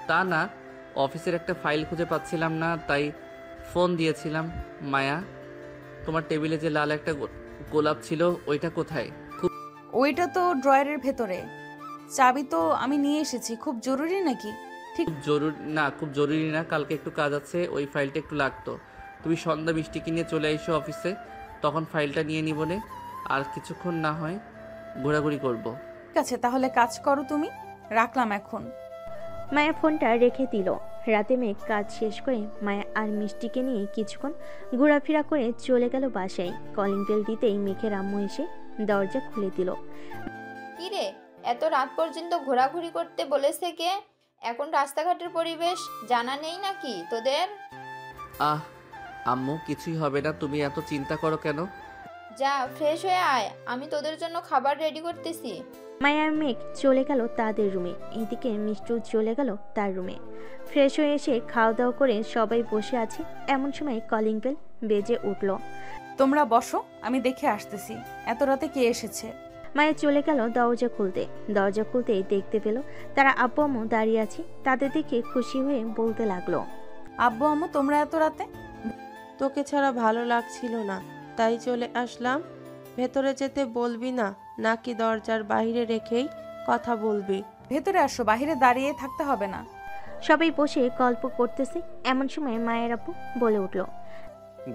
তা না, অফিসের একটা ফাইল খুঁজে পাচ্ছিলাম না, তাই ফোন দিয়েছিলাম। মায়া, তোমার টেবিলে যে লাল একটা গোলাপ ছিল ওইটা কোথায়? ওইটা তো ড্রয়ারের ভেতরে। চাবি তো আমি নিয়ে এসেছি। খুব জরুরি নাকি? খুব জরুরি না, কালকে একটু কাজ আছে, ওই ফাইলটা একটু লাগতো। তুমি সন্ধ্যা মিষ্টিকে নিয়ে চলে এসো অফিসে, তখন ফাইলটা নিয়ে নিবনে। আর কিছুক্ষণ না হয় ঘোরাঘুরি করব। ঠিক আছে, তাহলে কাজ করো তুমি, রাখলাম এখন। মায়া ফোনটা রেখে দিল। রাতে মেঘ কাজ শেষ করে মায়া আর মিষ্টিকে নিয়ে কিছুক্ষণ ঘোরাফেরা করে চলে গেল বাসায়। কলিং বেল দিতেই মেঘের আম্মু এসে দরজা খুলে দিল। কি রে, এত রাত পর্যন্ত ঘোরাঘুরি করতে বলেছে কে? এখন রাস্তাঘাটের পরিবেশ জানা নেই নাকি তোদের? আম্মু কিছুই হবে না, তুমি এত চিন্তা করো কেন? যা ফ্রেশ হয়ে আয়, আমি তোদের জন্য খাবার রেডি করতেছি। মায়া আর মেঘ চলে গেল তাদের রুমে। এইদিকে মিষ্টু চলে গেল তার রুমে। ফ্রেশ হয়ে এসে খাওয়া দাওয়া করে সবাই বসে আছে। এমন সময় কলিং বেল বেজে উঠল। তোমরা বসো, আমি দেখে আসতেছি এত রাতে কে এসেছে। মায়া চলে গেল দরজা খুলতেই দেখতে পেল তারা আব্বু আম্মু দাঁড়িয়ে আছে। তাদের দেখে খুশি হয়ে বলতে লাগলো, আব্বু আম্মু তোমরা এত রাতে? তোকে ছাড়া ভালো লাগছিল না, তাই চলে আসলাম। ভেতরে যেতে বলবি না নাকি দরজার বাইরে রেখেই কথা বলবি? ভেতরে আসো, বাইরে দাঁড়িয়ে থাকতে হবে না। সবাই বসে গল্প করতেছে। এমন সময় মায়ের আব্বু বলে উঠল,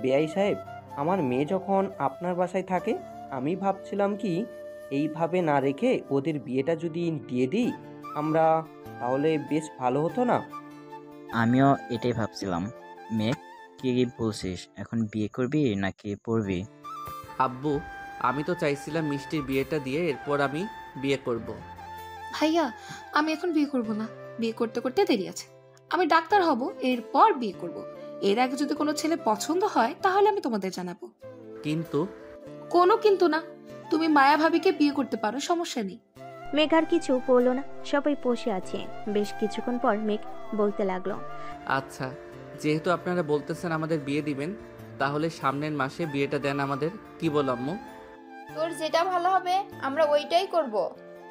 বেআই সাহেব, আমার মেয়ে যখন আপনার বাসায় থাকে, আমি ভাবছিলাম কি এইভাবে না রেখে ওদের বিয়েটা যদি দিয়ে দিই আমরা, তাহলে বেশ ভালো হতো না? আমিও এটাই ভাবছিলাম। মেঘ, কি বলছিস, এখন বিয়ে করবি নাকি পড়বি? আব্বু, আমি তো চাইছিলাম মিষ্টির বিয়েটা দিয়ে এরপর আমি বিয়ে করব। ভাইয়া, আমি এখন বিয়ে করব না, বিয়ে করতে করতে দেরি আছে। আমি ডাক্তার হব, এরপর বিয়ে করব। এর আগে যদি কোনো ছেলে পছন্দ হয় তাহলে আমি তোমাদের জানাবো। কিন্তু? কোনো কিন্তু না, তুমি মায়া ভাবিকে বিয়ে করতে পারো, সমস্যা নেই। মেঘ আর কিছু বলল না, সবাই বসে আছে। বেশ কিছুক্ষণ পর মেঘ বলতে লাগলো, আচ্ছা, যেহেতু আপনারা বলতেছেন আমাদের বিয়ে দিবেন, তাহলে সামনের মাসে বিয়েটা দেন আমাদের, কি বল আম্মু? তোর যেটা ভালো হবে আমরা ওইটাই করব।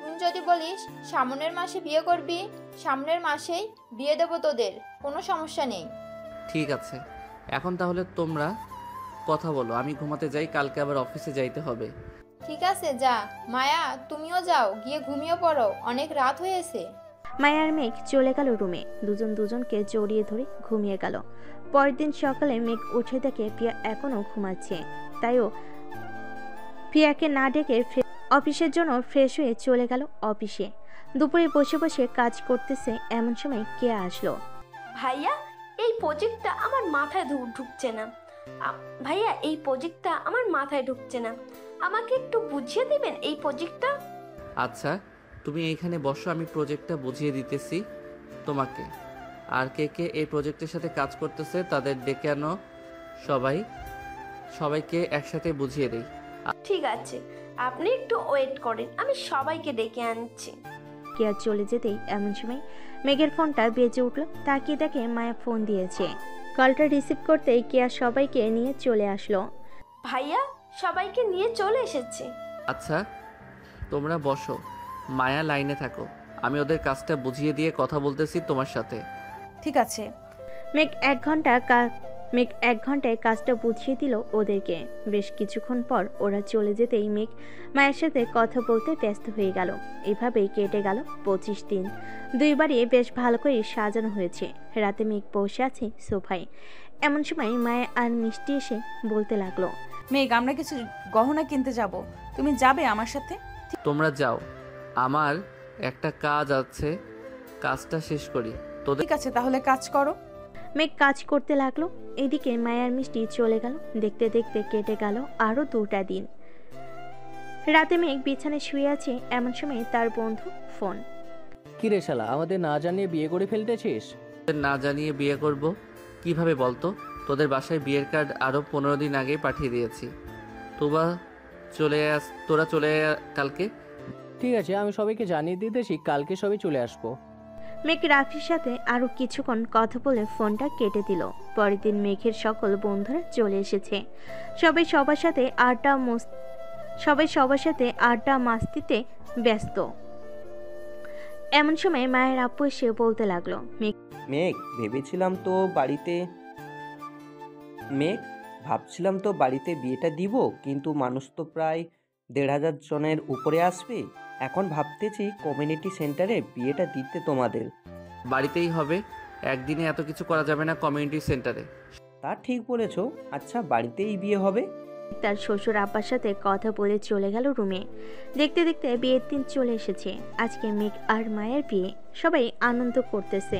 তুই যদি বলিস সামনের মাসে বিয়ে করবি, সামনের মাসেই বিয়ে দেবো তোদের, কোনো সমস্যা নেই। ঠিক আছে, এখন তাহলে তোমরা কথা বলো, আমি ঘুমাতে যাই, কালকে আবার অফিসে যাইতে হবে। ঠিক আছে যা। মায়া তুমিও যাও, গিয়ে ঘুমিয়ে পড়ো, অনেক রাত হয়েছে। মায়া আর মেঘ চলে গেল রুমে। দুজনকে জড়িয়ে ধরে ঘুমিয়ে গেল। পরের দিন সকালে মেঘ উঠে দেখে পিয়া এখনো ঘুমাচ্ছে। তাইও পিয়াকে না ডেকে অফিসের জন্য ফ্রেশ হয়ে চলে গেল অফিসে। দুপুরে বসে বসে কাজ করতেছে। এমন সময় কে আসলো। ভাইয়া, এই প্রজেক্টটা আমার মাথায় ঢুকছে না। ভাইয়া, এই প্রজেক্টটা আমার মাথায় ঢুকছে না, আমাকে একটু বুঝিয়ে দিবেন এই প্রজেক্টটা? আচ্ছা, তুমি এইখানে বসো, আমি প্রজেক্টটা বুঝিয়ে দিতেছি তোমাকে। আর কে কে এই প্রজেক্টের সাথে কাজ করতেছে তাদের ডেকে আনো, সবাইকে একসাথে বুঝিয়ে দেই। ঠিক আছে, আপনি একটু ওয়েট করেন, আমি সবাইকে ডেকে আনছি। কেয়া চলে যেতেই এমন সময় মেঘের ফোনটা বেজে উঠলো। তাকিয়ে দেখে মায়া ফোন দিয়েছে। কলটা রিসিভ করতেই কেয়া সবাইকে নিয়ে চলে আসলো। ভাইয়া, সবাইকে নিয়ে চলে এসেছে। আচ্ছা, তোমরা বসো, মায়া লাইনে থাকো, আমি ওদের কাজটা বুঝিয়ে দিয়ে কথা বলতেছি তোমার সাথে। ঠিক আছে। মেঘ 1 ঘন্টা মেঘ 1 ঘন্টায় কাজটা বুঝিয়ে দিল ওদেরকে। বেশ কিছুক্ষণ পর ওরা চলে যেতেই মেঘ মায়ের সাথে কথা বলতে ব্যস্ত হয়ে গেল। এভাবেই কেটে গেল 25 দিন। দুইবারই বেশ ভালো করে সাজানো হয়েছে। রাতে মেঘ বসে আছে সোফায়। এমন সময় মায়া আর মিষ্টি এসে বলতে লাগলো, মেঘ, আমরা কিছু গহনা কিনতে যাব, তুমি যাবে আমার সাথে? তোমরা যাও, আমার একটা কাজ আছে, কাজটা শেষ করি। তোদের ঠিক আছে, তাহলে কাজ করো। মেঘ কাজ করতে লাগলো। এদিকে মায়ার মিষ্টি চলে গেল। দেখতে দেখতে কেটে গেল আরো 2টা দিন। রাতে মেঘ বিছানায় শুয়ে আছে। এমন সময় তার বন্ধু ফোন। কি রে শালা, আমাদের না জানিয়ে বিয়ে করে ফেলতেছিস? না জানিয়ে বিয়ে করব কিভাবে বলতো? তোদের বাসায় বিয়ের কার্ড আরও 15 দিন আগেই পাঠিয়ে দিয়েছি। তোরা চলে কালকে। ঠিক আছে, আমি সবাইকে জানিয়ে দিতেছি, কালকে সবাই চলে আসবো। মেঘ রাফির সাথে আরো কিছুক্ষণ কথা বলে ফোনটা কেটে দিল। পরের দিন মেঘের সকল বন্ধুরা চলে এসেছে। সবাই সবার সাথে আড্ডা মাস্তিতে ব্যস্ত। এমন সময় মায়ের আপু এসে বলতে লাগলো, মেঘ ভাবছিলাম তো বাড়িতে বিয়েটা দিব, কিন্তু মানুষ তো প্রায় 1,500 জনের উপরে আসবে। এখন ভাবতেছি কমিউনিটি সেন্টারে বিয়েটা দিতে তোমাদের। বাড়িতেই হবে, একদিনে এত কিছু করা যাবে না কমিউনিটি সেন্টারে। তা ঠিক বলেছো। আচ্ছা, বাড়িতেই বিয়ে হবে? তার শ্বশুর আব্বার সাথে কথা বলে চলে গেল রুমে। দেখতে দেখতে বিয়ের দিন চলে এসেছে। আজকে মেঘ আর মায়ের বিয়ে। সবাই আনন্দ করতেছে।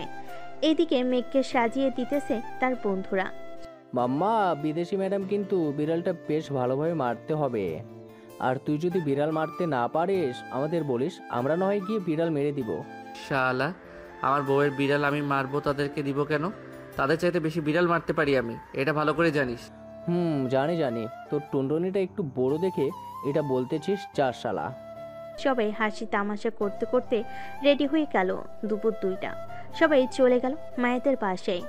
এদিকে মেঘকে সাজিয়ে দিতেছে তার বন্ধুরা। মাম্মা, বিদেশি ম্যাডাম কিন্তু বিড়ালটা বেশ ভালোভাবে মারতে হবে। আর তুই যদি বিড়াল মারতে না পারিস আমাদের বলিস, আমরা না হয় গিয়ে বিড়াল মেরে দিব। শালা, আমার বউয়ের বিড়াল আমি মারবো, তাদেরকে দিব কেন? তাদের চাইতে বেশি বিড়াল মারতে পারি আমি, এটা ভালো করে জানিস। জানি। তোর টুনটুনিটা একটু বড় দেখে এটা বলতেছিস, চার শালা। সবাই হাসি তামাশা করতে করতে রেডি হয়ে গেল। দুপুর 2টা। সবাই চলে গেল মায়েদের বাসায়।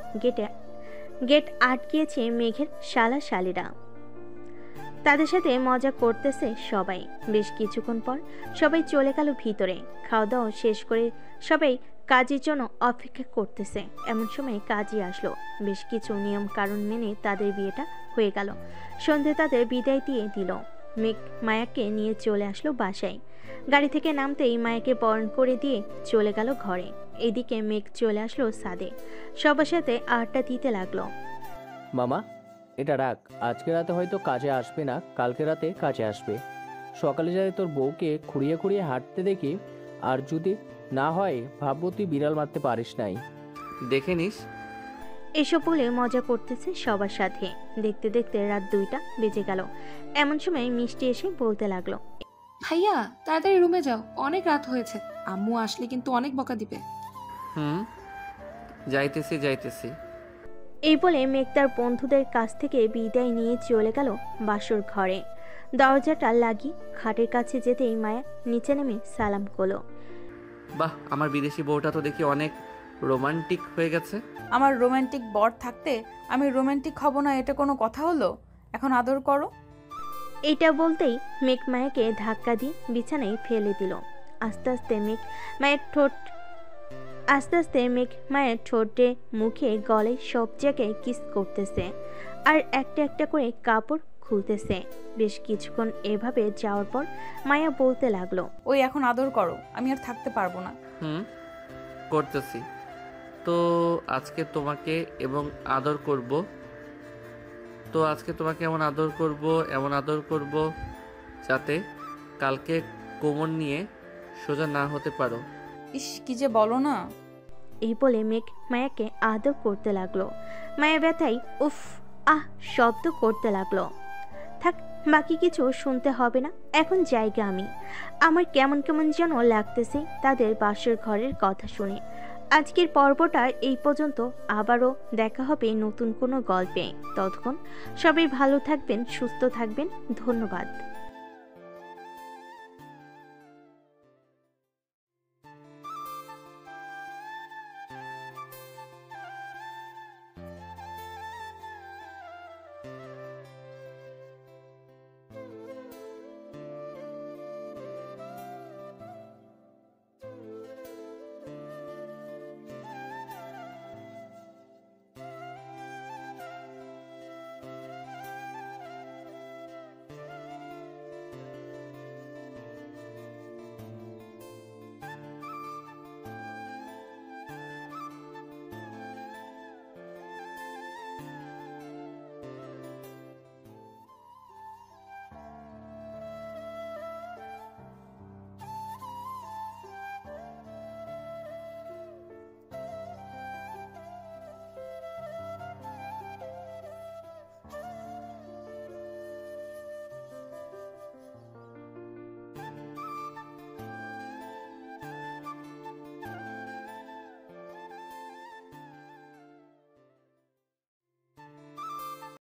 গেট আটকিয়েছে মেঘের শালা শালিরা। তাদের সাথে মজা করতেছে সবাই। বেশ কিছুক্ষণ পর সবাই চলে গেল ভিতরে। খাওয়া দাওয়া শেষ করে সবাই কাজের জন্য অপেক্ষা করতেছে। এমন সময় কাজী আসলো। বেশ কিছু নিয়ম কারণ মেনে তাদের বিয়েটা হয়ে গেল। সন্ধে তাদের বিদায় দিয়ে দিল। মেঘ মায়াকে নিয়ে চলে আসলো বাসায়। গাড়ি থেকে নামতেই মায়াকে বরণ করে দিয়ে চলে গেল ঘরে। এদিকে মেঘ চলে আসলো ছাদে। সবার সাথে আড্ডা দিতে লাগলো। মামা, এটা রাখ, আজকে রাতে হয়তো কাজে আসবে না, কালকে রাতে কাজে আসবে। সকালে যাতে তোর বউকে খুঁড়িয়ে খুঁড়িয়ে হাঁটতে দেখি, আর যদি না হয় ভাববো তুই বিড়াল মারতে পারিস নাই। দেখে নিস। এসব বলে মজা করতেছে সবার সাথে। দেখতে দেখতে রাত 2টা বেজে গেল। এমন সময় মিষ্টি এসে বলতে লাগলো, ভাইয়া তাড়াতাড়ি রুমে যাও, অনেক রাত হয়েছে, আম্মু আসলে কিন্তু অনেক বকা দিবে। যাইতেছি। এই বলে মেঘ তার বন্ধুদের কাছ থেকে বিদায় নিয়ে চলে গেল বাসর ঘরে। দরজাটা লাগিয়ে খাটের কাছে যেতেই মায়া নিচে নেমে সালাম করলো। বাহ, আমার বিদেশি বউটা তো দেখি অনেক রোমান্টিক হয়ে গেছে। আমার রোমান্টিক বর থাকতে আমি রোমান্টিক হব না, এটা কোনো কথা হলো? এখন আদর করো। এটা বলতেই মেঘ মায়াকে ধাক্কা দিয়ে বিছানায় ফেলে দিল। আস্তে আস্তে মেঘ মায়ের ঠোঁটে, মুখে, গলায় সব জায়গায় কিস করতেছে আর একটা একটা করে কাপড় খুলতেছে। বেশ কিছুক্ষণ এভাবে যাওয়ার পর মায়া বলতে লাগলো, ওই এখন আদর করো, আমি আর থাকতে পারবো না। করতেছি তো। আজকে তোমাকে এমন আদর করব যাতে কালকে কোমর নিয়ে সোজা না হতে পারো। ইস, কি যে বলো না। এই বলে মেঘ মায়াকে আদর করতে লাগলো। মায়া ব্যথায় উফ আহ শব্দ করতে লাগলো। থাক, বাকি কিছু শুনতে হবে না, এখন জায়গা আমি। আমার কেমন কেমন যেন লাগতেছে তাদের বাসর ঘরের কথা শুনে। আজকের পর্বটা এই পর্যন্ত। আবারও দেখা হবে নতুন কোনো গল্পে। ততক্ষণ সবাই ভালো থাকবেন, সুস্থ থাকবেন। ধন্যবাদ।